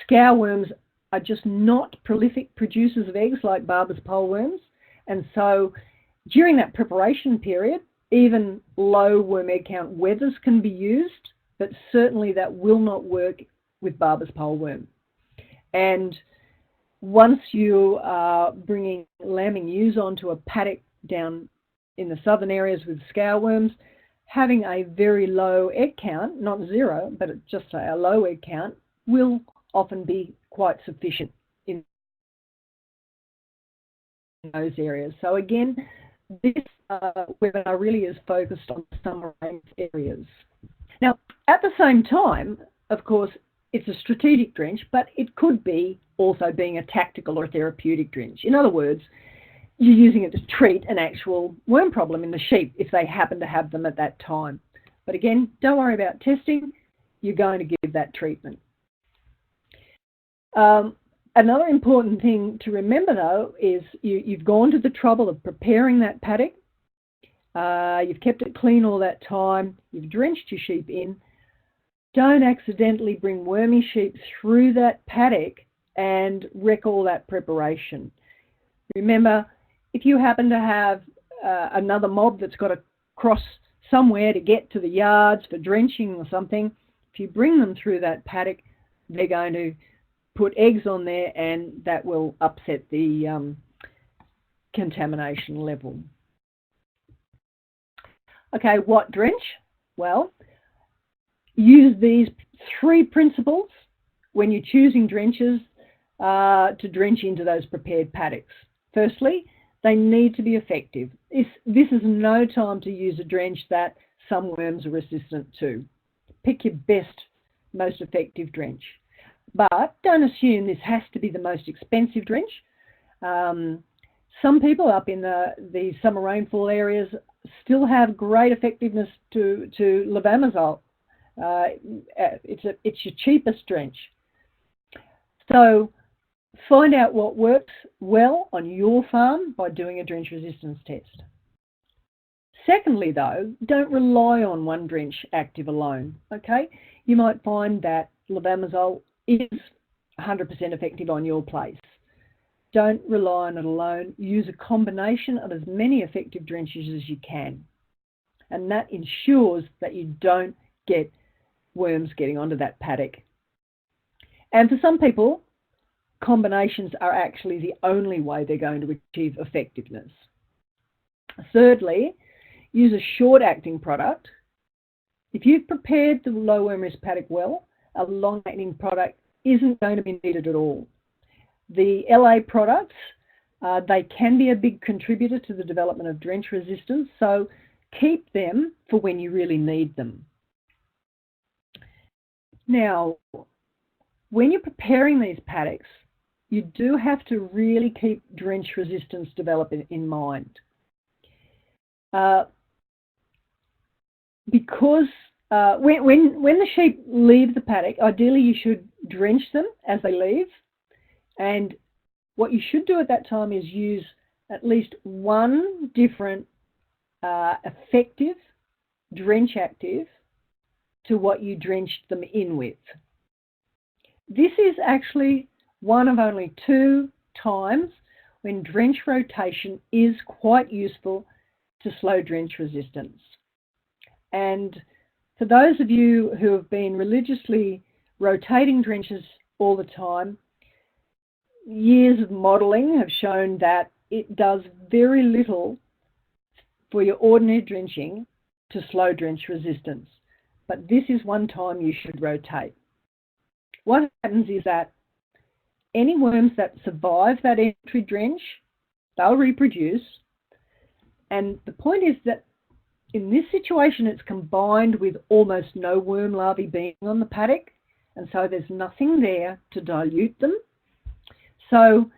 scour worms are just not prolific producers of eggs like Barber's poleworms, and so during that preparation period, even low worm egg count wethers can be used, but certainly that will not work with Barber's poleworm. And once you are bringing lambing ewes onto a paddock down in the southern areas with scourworms, having a very low egg count, not zero, but just a low egg count, will often be quite sufficient in those areas. So again, this webinar really is focused on summer range areas. Now, at the same time, of course, it's a strategic drench, but it could be also being a tactical or therapeutic drench. In other words, you're using it to treat an actual worm problem in the sheep if they happen to have them at that time. But again, don't worry about testing. You're going to give that treatment. Another important thing to remember, though, is you've gone to the trouble of preparing that paddock. You've kept it clean all that time. You've drenched your sheep in. Don't accidentally bring wormy sheep through that paddock and wreck all that preparation. Remember, if you happen to have another mob that's got to cross somewhere to get to the yards for drenching or something, if you bring them through that paddock, they're going to put eggs on there, and that will upset the contamination level. Okay, what drench? Well, use these 3 principles when you're choosing drenches to drench into those prepared paddocks. Firstly, they need to be effective. This is no time to use a drench that some worms are resistant to. Pick your best, most effective drench. But don't assume this has to be the most expensive drench. Some people up in the summer rainfall areas still have great effectiveness to levamisole. It's your cheapest drench. So find out what works well on your farm by doing a drench resistance test. Secondly, though, don't rely on one drench active alone. Okay, you might find that levamisole is 100% effective on your place. Don't rely on it alone. Use a combination of as many effective drenches as you can. And that ensures that you don't get worms getting onto that paddock. And for some people, combinations are actually the only way they're going to achieve effectiveness. Thirdly, use a short-acting product. If you've prepared the low worm risk paddock well, a long-acting product isn't going to be needed at all. The LA products, they can be a big contributor to the development of drench resistance, so keep them for when you really need them. Now, when you're preparing these paddocks, you do have to really keep drench resistance development in mind. Because when the sheep leave the paddock, ideally you should drench them as they leave. And what you should do at that time is use at least one different effective drench active to what you drenched them in with. This is actually one of only 2 times when drench rotation is quite useful to slow drench resistance. And for those of you who have been religiously rotating drenches all the time, years of modelling have shown that it does very little for your ordinary drenching to slow drench resistance. But this is one time you should rotate. What happens is that any worms that survive that entry drench, they'll reproduce. And the point is that in this situation, it's combined with almost no worm larvae being on the paddock, and so there's nothing there to dilute them. So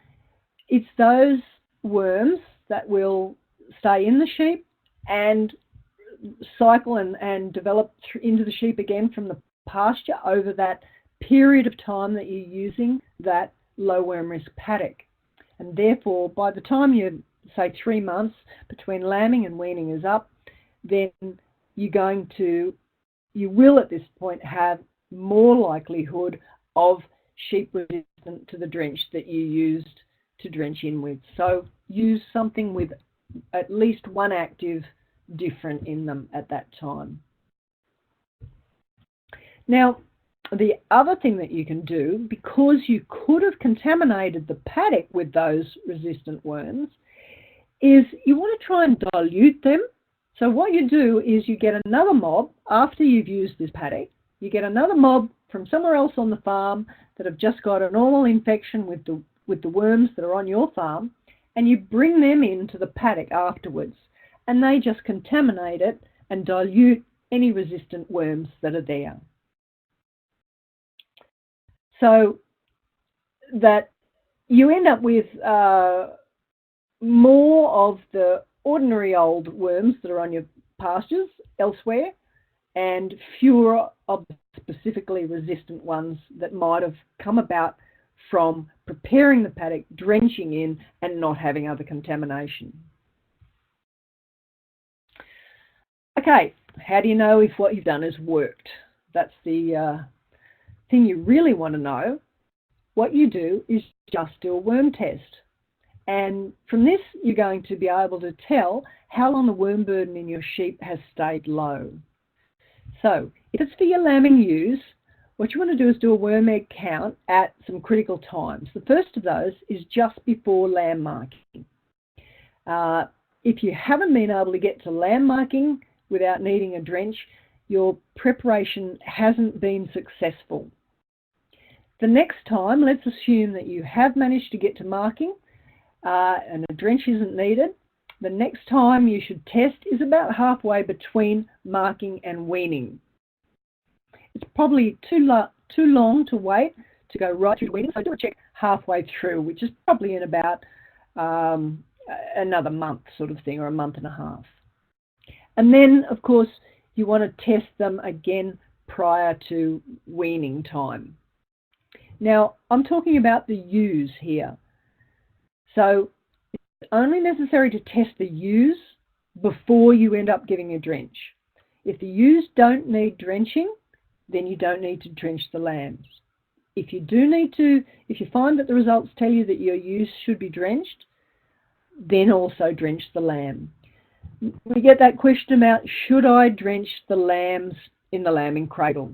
it's those worms that will stay in the sheep and cycle and develop into the sheep again from the pasture over that period of time that you're using that low worm risk paddock. And therefore, by the time you're, say, 3 months between lambing and weaning is up, then you will at this point have more likelihood of sheep resistant to the drench that you used to drench in with. So use something with at least one active different in them at that time. Now, the other thing that you can do, because you could have contaminated the paddock with those resistant worms, is you want to try and dilute them. So what you do is you get another mob after you've used this paddock. You get another mob from somewhere else on the farm that have just got a normal infection with the worms that are on your farm, and you bring them into the paddock afterwards, and they just contaminate it and dilute any resistant worms that are there. So that you end up with more of the ordinary old worms that are on your pastures elsewhere, and fewer of the specifically resistant ones that might have come about from preparing the paddock, drenching in, and not having other contamination. Okay, how do you know if what you've done has worked? That's the thing you really want to know. What you do is just do a worm test. And from this, you're going to be able to tell how long the worm burden in your sheep has stayed low. So if it's for your lambing ewes, what you want to do is do a worm egg count at some critical times. The first of those is just before lamb marking. If you haven't been able to get to lamb marking without needing a drench, your preparation hasn't been successful. The next time, let's assume that you have managed to get to marking and a drench isn't needed. The next time you should test is about halfway between marking and weaning. It's probably too long to wait to go right through weaning, so do a check halfway through, which is probably in about another month sort of thing, or a month and a half. And then, of course, you want to test them again prior to weaning time. Now, I'm talking about the ewes here. So it's only necessary to test the ewes before you end up giving a drench. If the ewes don't need drenching, then you don't need to drench the lambs. If you find that the results tell you that your ewes should be drenched, then also drench the lamb. We get that question about, should I drench the lambs in the lambing cradle?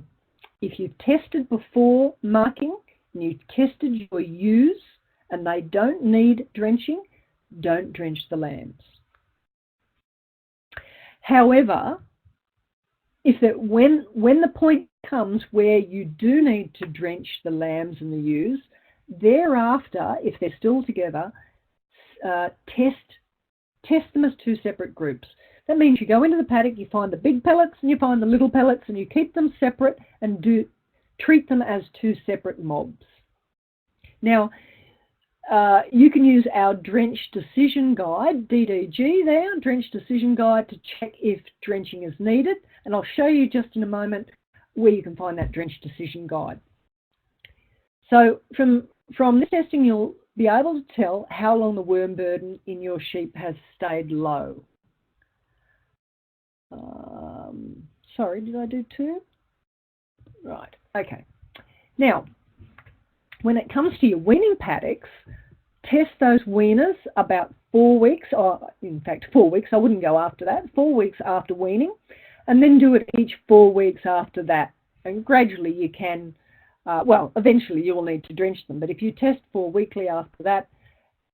If you've tested before marking and you've tested your ewes and they don't need drenching, don't drench the lambs. However, when the point comes where you do need to drench the lambs and the ewes, thereafter, if they're still together, test them as two separate groups. That means you go into the paddock, you find the big pellets and you find the little pellets, and you keep them separate and treat them as two separate mobs. Now, you can use our Drench Decision Guide, DDG there, Drench Decision Guide, to check if drenching is needed. And I'll show you just in a moment where you can find that Drench Decision Guide. So from this testing, you'll be able to tell how long the worm burden in your sheep has stayed low. Sorry, did I do two? Right, okay. Now, when it comes to your weaning paddocks, test those weaners about 4 weeks, or in fact 4 weeks, I wouldn't go after that, 4 weeks after weaning, and then do it each 4 weeks after that. And gradually you can, well, eventually you will need to drench them, but if you test 4 weekly after that,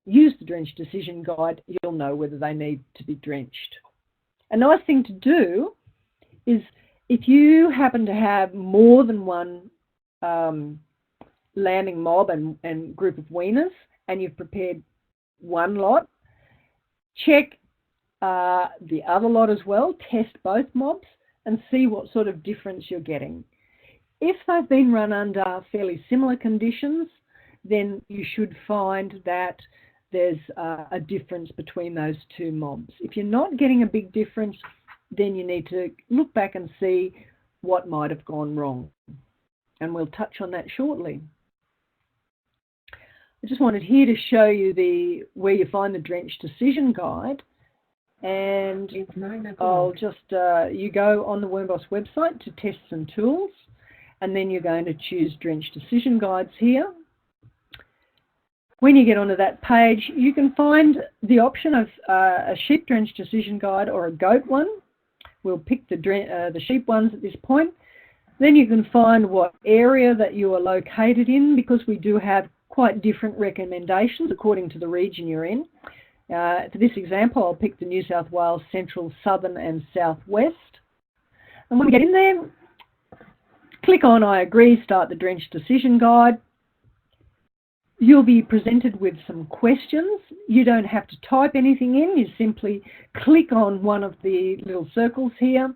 use the Drench Decision Guide, you'll know whether they need to be drenched. A nice thing to do is, if you happen to have more than one lambing mob and group of weaners, and you've prepared one lot, check the other lot as well, test both mobs and see what sort of difference you're getting. If they've been run under fairly similar conditions, then you should find that there's a difference between those two mobs. If you're not getting a big difference, then you need to look back and see what might have gone wrong. And we'll touch on that shortly. I just wanted here to show you where you find the Drench Decision Guide. And I'll just, you go on the WormBoss website to test some tools, and then you're going to choose Drench Decision Guides here. When you get onto that page, you can find the option of a sheep Drench Decision Guide or a goat one. We'll pick the sheep ones at this point. Then you can find what area that you are located in, because we do have quite different recommendations according to the region you're in. For this example, I'll pick the New South Wales Central, Southern and Southwest. And when we get in there, click on I agree, start the drench decision guide. You'll be presented with some questions. You don't have to type anything in. You simply click on one of the little circles here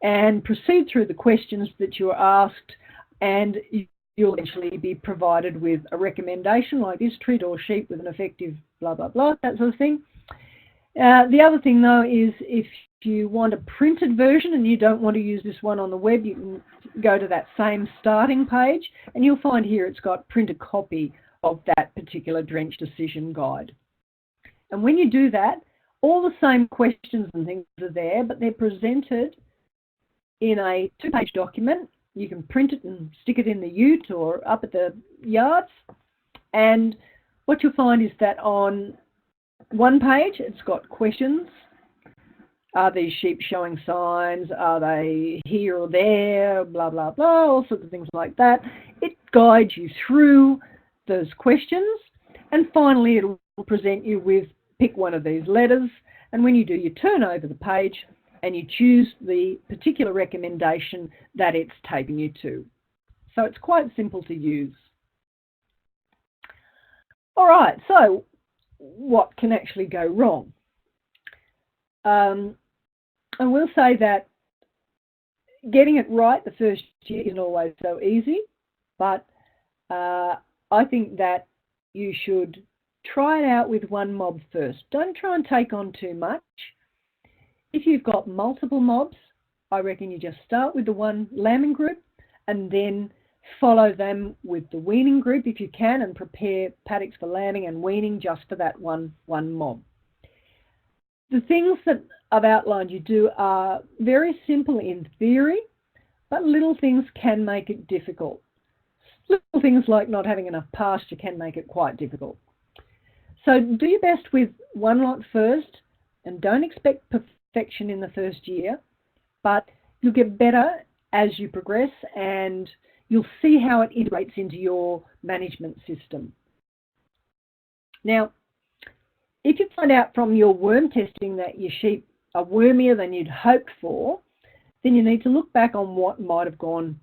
and proceed through the questions that you're asked, and you'll eventually be provided with a recommendation like this: treat all sheep with an effective blah, blah, blah, that sort of thing. The other thing, though, is if you want a printed version and you don't want to use this one on the web, you can go to that same starting page, and you'll find here it's got print a copy of that particular drench decision guide. And when you do that, all the same questions and things are there, but they're presented in a 2-page document. You can print it and stick it in the ute or up at the yards. And what you'll find is that on one page, it's got questions. Are these sheep showing signs? Are they here or there? Blah, blah, blah, all sorts of things like that. It guides you through those questions. And finally, it will present you with pick one of these letters. And when you do, you turn over the page and you choose the particular recommendation that it's taking you to. So it's quite simple to use. All right, so what can actually go wrong? I will say that getting it right the first year isn't always so easy, but I think that you should try it out with one mob first. Don't try and take on too much. If you've got multiple mobs, I reckon you just start with the one lambing group and then follow them with the weaning group if you can, and prepare paddocks for lambing and weaning just for that one mob. The things that I've outlined you do are very simple in theory, but little things can make it difficult. Little things like not having enough pasture can make it quite difficult. So do your best with one lot first, and don't expect perfection in the first year, but you'll get better as you progress, and you'll see how it integrates into your management system. Now, if you find out from your worm testing that your sheep are wormier than you'd hoped for, then you need to look back on what might have gone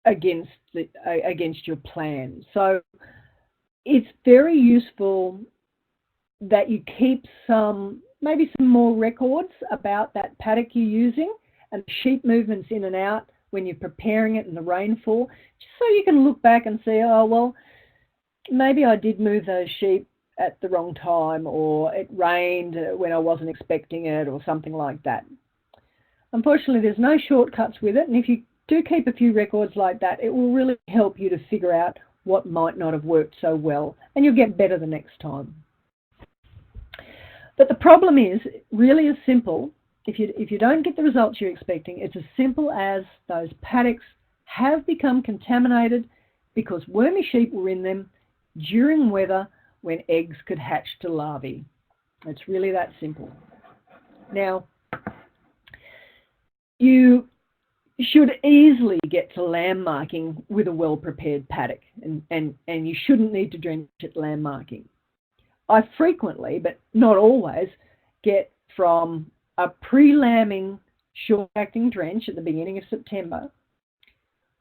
against your plan. So it's very useful that you keep maybe some more records about that paddock you're using and sheep movements in and out when you're preparing it and the rainfall, just so you can look back and see, oh, well, maybe I did move those sheep at the wrong time, or it rained when I wasn't expecting it, or something like that. Unfortunately, there's no shortcuts with it, and if you do keep a few records like that, it will really help you to figure out what might not have worked so well, and you'll get better the next time. But the problem is really as simple. If you don't get the results you're expecting, it's as simple as those paddocks have become contaminated because wormy sheep were in them during weather when eggs could hatch to larvae. It's really that simple. Now, you should easily get to lamb marking with a well-prepared paddock, and you shouldn't need to drench at lamb marking. I frequently, but not always, get from a pre-lambing short-acting drench at the beginning of September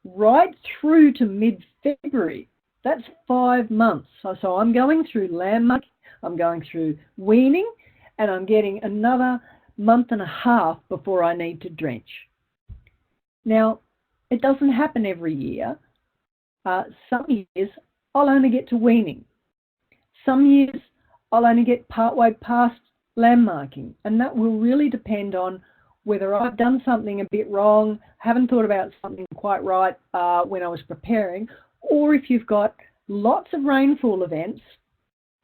right through to mid-February. That's 5 months. So I'm going through lamb marking, I'm going through weaning, and I'm getting another month and a half before I need to drench. Now, it doesn't happen every year. Some years I'll only get to weaning. Some years I'll only get partway past lamb marking, and that will really depend on whether I've done something a bit wrong, haven't thought about something quite right when I was preparing, or if you've got lots of rainfall events,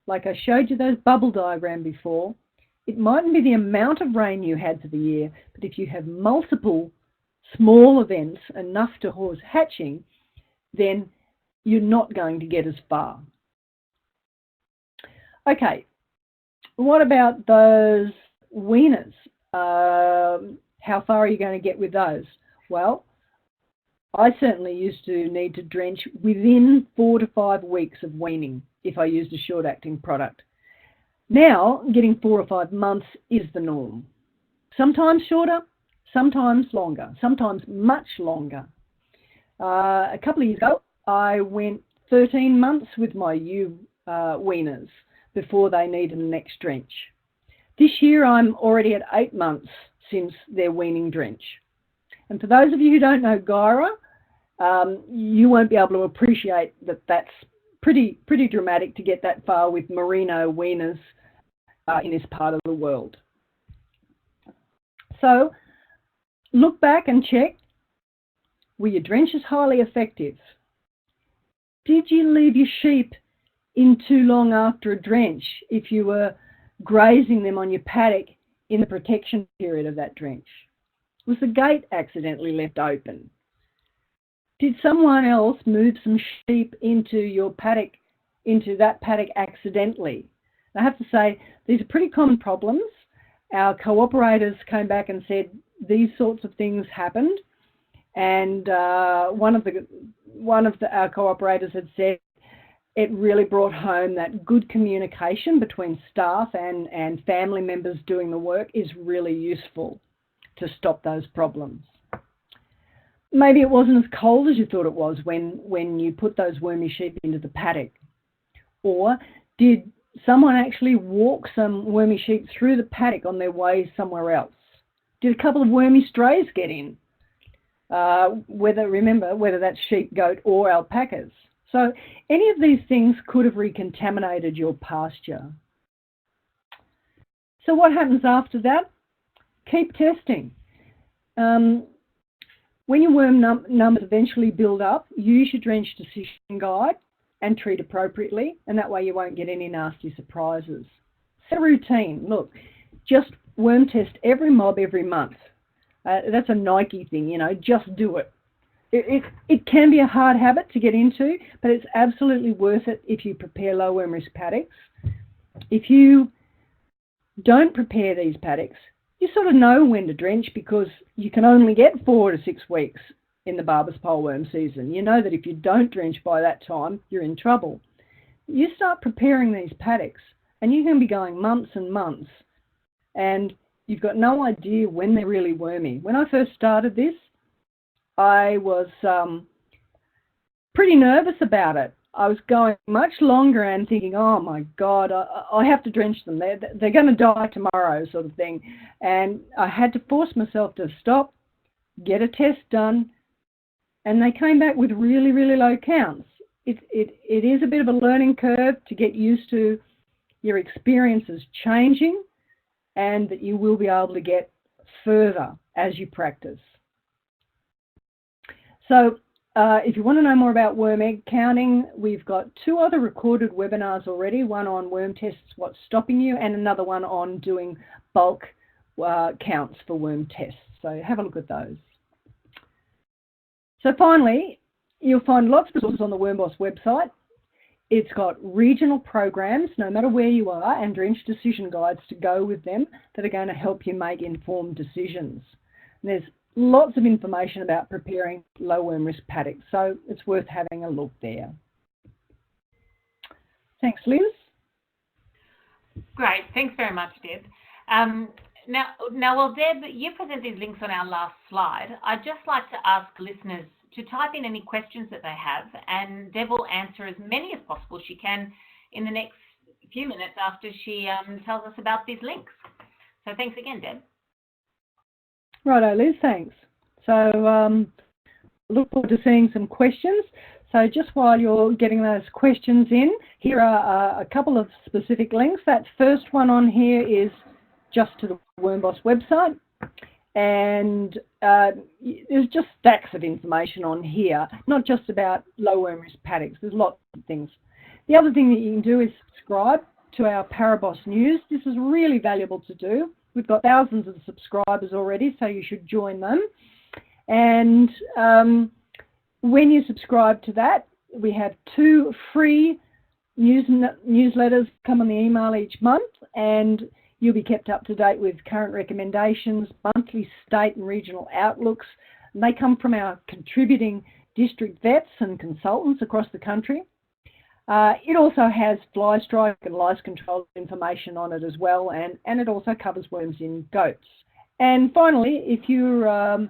like I showed you those bubble diagram before. It mightn't be the amount of rain you had for the year, but if you have multiple small events, enough to cause hatching, then you're not going to get as far. Okay, what about those weaners? How far are you going to get with those? Well, I certainly used to need to drench within 4 to 5 weeks of weaning if I used a short-acting product. Now, getting 4 or 5 months is the norm. Sometimes shorter, sometimes longer, sometimes much longer. A couple of years ago, I went 13 months with my ewe weaners before they needed the next drench. This year, I'm already at 8 months since their weaning drench. And for those of you who don't know Gyra, you won't be able to appreciate that that's pretty dramatic to get that far with merino weaners in this part of the world. So look back and check, were your drenches highly effective? Did you leave your sheep in too long after a drench if you were grazing them on your paddock in the protection period of that drench? Was the gate accidentally left open? Did someone else move some sheep into your paddock, into that paddock accidentally? I have to say, these are pretty common problems. Our cooperators came back and said these sorts of things happened, and one of our cooperators had said it really brought home that good communication between staff and family members doing the work is really useful to stop those problems. Maybe it wasn't as cold as you thought it was when you put those wormy sheep into the paddock. Or did someone actually walk some wormy sheep through the paddock on their way somewhere else? Did a couple of wormy strays get in? Whether that's sheep, goat or alpacas. So any of these things could have recontaminated your pasture. So what happens after that? Keep testing. When your worm numbers eventually build up, use your drench decision guide and treat appropriately, and that way you won't get any nasty surprises. Set a routine. Look, just worm test every mob every month. That's a Nike thing, you know, just do it. It can be a hard habit to get into, but it's absolutely worth it if you prepare low worm risk paddocks. If you don't prepare these paddocks, you sort of know when to drench because you can only get 4 to 6 weeks in the Barber's poleworm season. You know that if you don't drench by that time, you're in trouble. You start preparing these paddocks and you can be going months and months and you've got no idea when they're really wormy. When I first started this, I was pretty nervous about it. I was going much longer and thinking, oh my God, I have to drench them. They're going to die tomorrow, sort of thing. And I had to force myself to stop, get a test done, and they came back with really, really low counts. It is a bit of a learning curve to get used to your experiences changing, and that you will be able to get further as you practice. So if you want to know more about worm egg counting, we've got 2 other recorded webinars already, one on worm tests, what's stopping you, and another one on doing bulk counts for worm tests. So have a look at those. So finally, you'll find lots of resources on the WormBoss website. It's got regional programs, no matter where you are, and drench decision guides to go with them that are going to help you make informed decisions. And there's lots of information about preparing low worm risk paddocks, so it's worth having a look there. Thanks, Liz. Great, thanks very much, Deb. Now, well, Deb, you present these links on our last slide. I'd just like to ask listeners to type in any questions that they have, and Deb will answer as many as possible she can in the next few minutes after she tells us about these links. So thanks again, Deb. Righto, Liz, thanks. So look forward to seeing some questions. So just while you're getting those questions in, here are a couple of specific links. That first one on here is just to the WormBoss website. And there's just stacks of information on here, not just about low worm risk paddocks. There's lots of things. The other thing that you can do is subscribe to our ParaBoss news. This is really valuable to do. We've got thousands of subscribers already, so you should join them. And when you subscribe to that, we have 2 free newsletters come on the email each month, and you'll be kept up to date with current recommendations, monthly state and regional outlooks, And they come from our contributing district vets and consultants across the country. It also has fly strike and lice control information on it as well, and it also covers worms in goats. And finally, if you're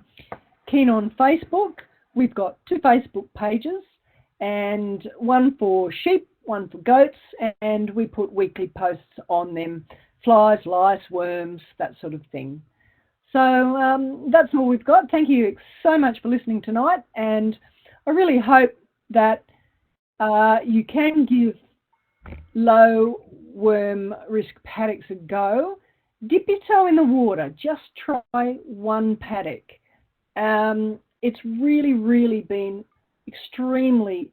keen on Facebook, we've got 2 Facebook pages, and one for sheep, one for goats, and we put weekly posts on them, flies, lice, worms, that sort of thing. So that's all we've got. Thank you so much for listening tonight, and I really hope that you can give low worm risk paddocks a go. Dip your toe in the water. Just try one paddock. It's really been extremely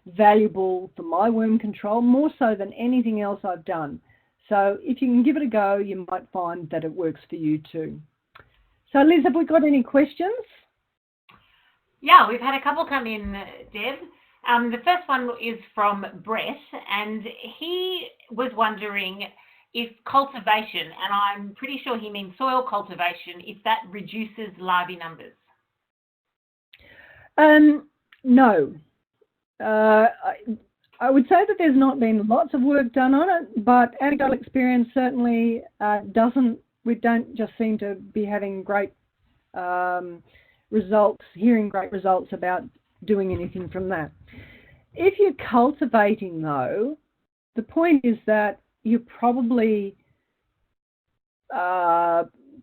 valuable for my worm control, more so than anything else I've done. So if you can give it a go, you might find that it works for you too. So Liz, have we got any questions? Yeah, we've had a couple come in, Deb. The first one is from Brett, and he was wondering if cultivation, and I'm pretty sure he means soil cultivation, if that reduces larvae numbers. No. I would say that there's not been lots of work done on it, but anecdotal experience certainly we don't just seem to be having great results, hearing great results about doing anything from that. If you're cultivating though, the point is that you're probably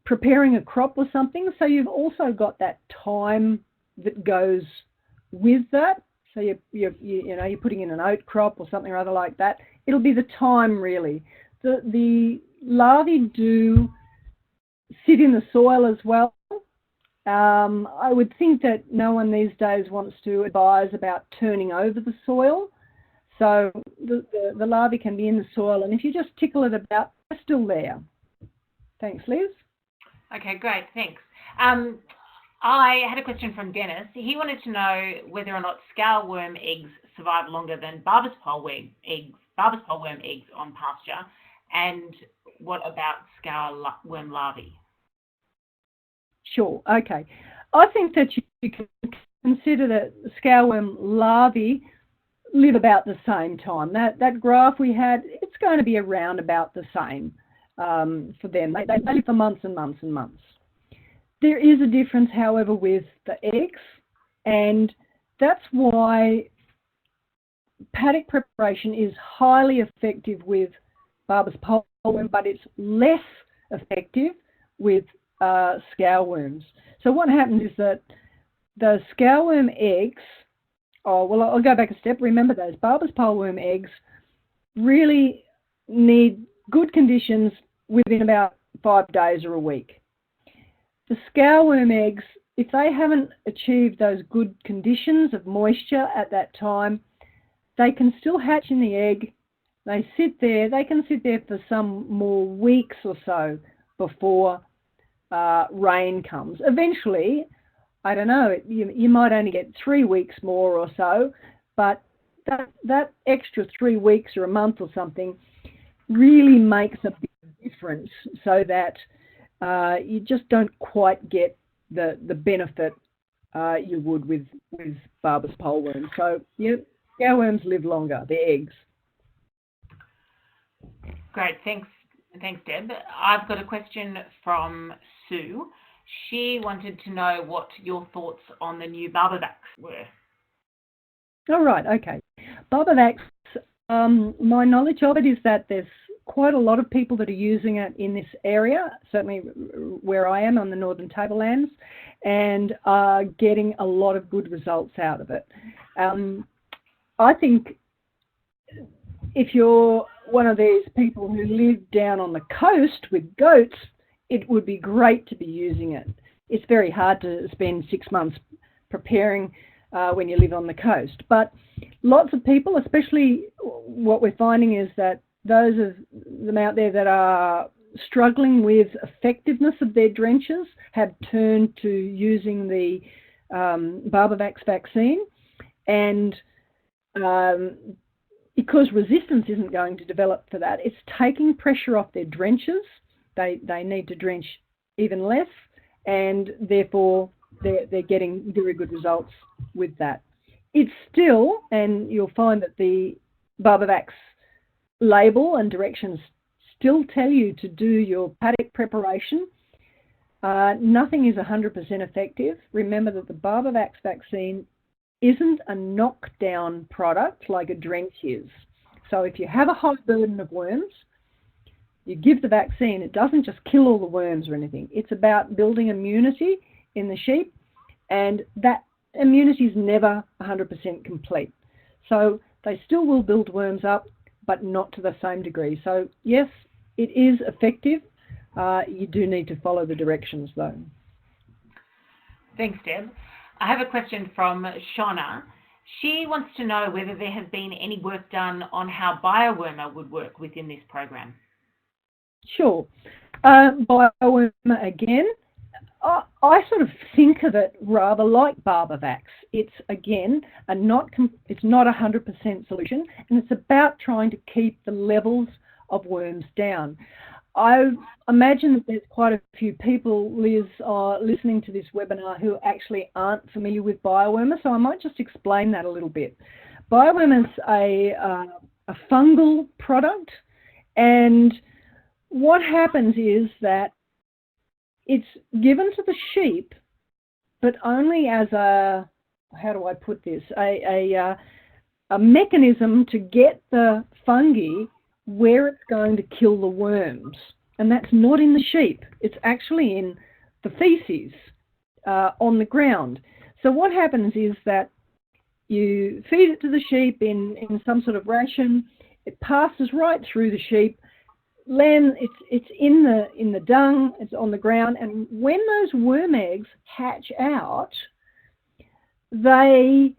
preparing a crop or something, so you've also got that time that goes with that. So you're putting in an oat crop or something or other like that. It'll be the time really. The larvae do sit in the soil as well. I would think that no one these days wants to advise about turning over the soil. So the larvae can be in the soil, and if you just tickle it about, they're still there. Thanks, Liz. Okay, great, thanks. I had a question from Dennis. He wanted to know whether or not scaleworm eggs survive longer than Barber's pole worm eggs on pasture, and what about scaleworm larvae? Sure, okay. I think that you can consider that scaleworm larvae live about the same time. That graph we had, it's going to be around about the same for them. They live for months and months and months. There is a difference, however, with the eggs, and that's why paddock preparation is highly effective with Barber's pole worm, but it's less effective with scaleworms. So what happens is that the scaleworm eggs, I'll go back a step. Remember, those Barber's pole worm eggs really need good conditions within about 5 days or a week. The scaleworm eggs, if they haven't achieved those good conditions of moisture at that time, they can still hatch in the egg. They can sit there for some more weeks or so before rain comes. Eventually, I don't know, you might only get 3 weeks more or so, but that extra 3 weeks or a month or something really makes a big difference, so that you just don't quite get the benefit you would with Barber's pole worm. So scaleworms live longer, the eggs. Great, thanks, Deb. I've got a question from Sue. She wanted to know what your thoughts on the new Paddocks were. All right, okay. Paddocks, my knowledge of it is that there's quite a lot of people that are using it in this area, certainly where I am on the Northern Tablelands, and are getting a lot of good results out of it. I think if you're one of these people who live down on the coast with goats, it would be great to be using it. It's very hard to spend 6 months preparing when you live on the coast. But lots of people, especially what we're finding is that those of them out there that are struggling with effectiveness of their drenches have turned to using the Paddocks vaccine. And because resistance isn't going to develop for that, it's taking pressure off their drenches. They need to drench even less, and therefore they're getting very good results with that. It's still, and you'll find that the Barbavax label and directions still tell you to do your paddock preparation. Nothing is 100% effective. Remember that the Barbavax vaccine isn't a knockdown product like a drench is. So if you have a high burden of worms, you give the vaccine, it doesn't just kill all the worms or anything. It's about building immunity in the sheep, and that immunity is never 100% complete. So they still will build worms up, but not to the same degree. So yes, it is effective. You do need to follow the directions though. Thanks, Deb. I have a question from Shauna. She wants to know whether there has been any work done on how biowormer would work within this program. Sure. Biowormer again, I sort of think of it rather like Barbavax. It's again it's not 100% solution, and it's about trying to keep the levels of worms down. I imagine that there's quite a few people, Liz, listening to this webinar who actually aren't familiar with biowormer, so I might just explain that a little bit. Biowormer is a fungal product, and what happens is that it's given to the sheep, but only as a, how do I put this, a mechanism to get the fungi where it's going to kill the worms. And that's not in the sheep. It's actually in the feces on the ground. So what happens is that you feed it to the sheep in some sort of ration. It passes right through the sheep. Then it's in the dung, it's on the ground, and when those worm eggs hatch out, the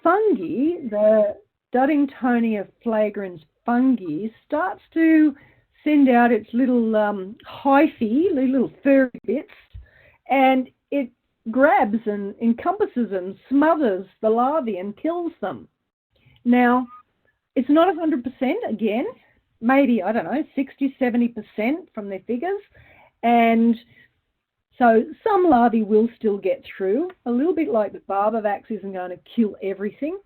fungi, the Duddingtonia flagrans fungi, starts to send out its little hyphae, little furry bits, and it grabs and encompasses and smothers the larvae and kills them. Now, it's not 100% again. Maybe, I don't know, 60, 70% from their figures. And so some larvae will still get through, a little bit like the Barbavax isn't going to kill everything.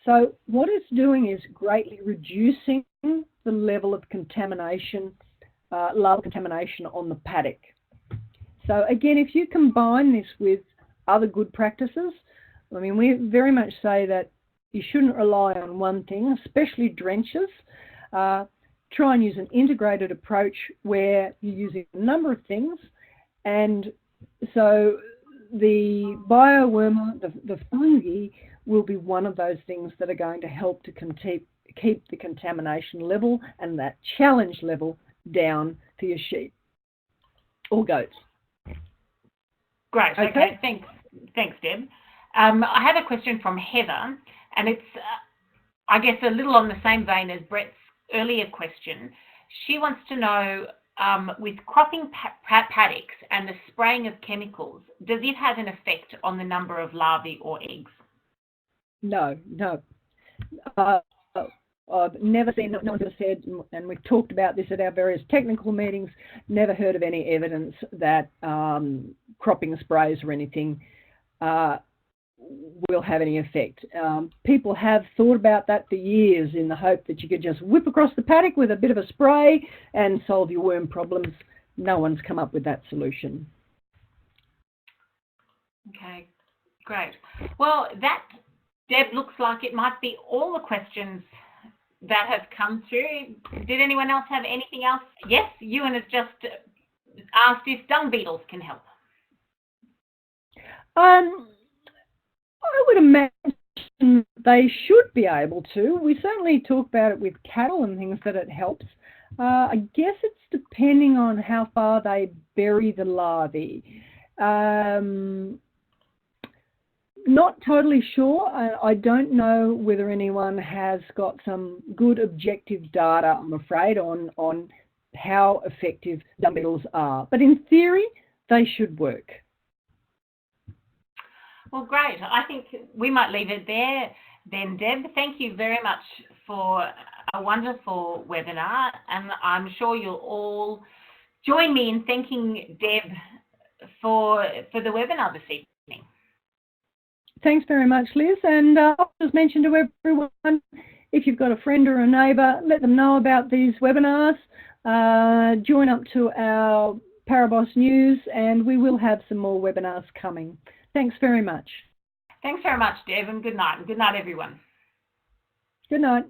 So what it's doing is greatly reducing the level of contamination, larval contamination on the paddock. So again, if you combine this with other good practices, I mean, we very much say that you shouldn't rely on one thing, especially drenches. Try and use an integrated approach where you're using a number of things, and so the biowormer, the fungi, will be one of those things that are going to help to keep the contamination level and that challenge level down for your sheep or goats. Great. Okay. Thanks, Deb. I have a question from Heather, and it's, I guess, a little on the same vein as Brett's earlier question. She wants to know, with cropping paddocks and the spraying of chemicals, does it have an effect on the number of larvae or eggs? No. I've never seen, no one has said, and we've talked about this at our various technical meetings, never heard of any evidence that cropping sprays or anything will have any effect. People have thought about that for years in the hope that you could just whip across the paddock with a bit of a spray and solve your worm problems. No one's come up with that solution. Okay, great. Well, that, Deb, looks like it might be all the questions that have come through. Did anyone else have anything else? Yes, Ewan has just asked if dung beetles can help. I would imagine they should be able to. We certainly talk about it with cattle and things that it helps. I guess it's depending on how far they bury the larvae. Not totally sure. I don't know whether anyone has got some good objective data, I'm afraid, on how effective dung beetles are. But in theory, they should work. Well, great. I think we might leave it there then, Deb. Thank you very much for a wonderful webinar, and I'm sure you'll all join me in thanking Deb for the webinar this evening. Thanks very much, Liz. And I'll just mention to everyone, if you've got a friend or a neighbour, let them know about these webinars. Join up to our ParaBoss news, and we will have some more webinars coming. Thanks very much. Thanks very much, Deb, and good night. And good night, everyone. Good night.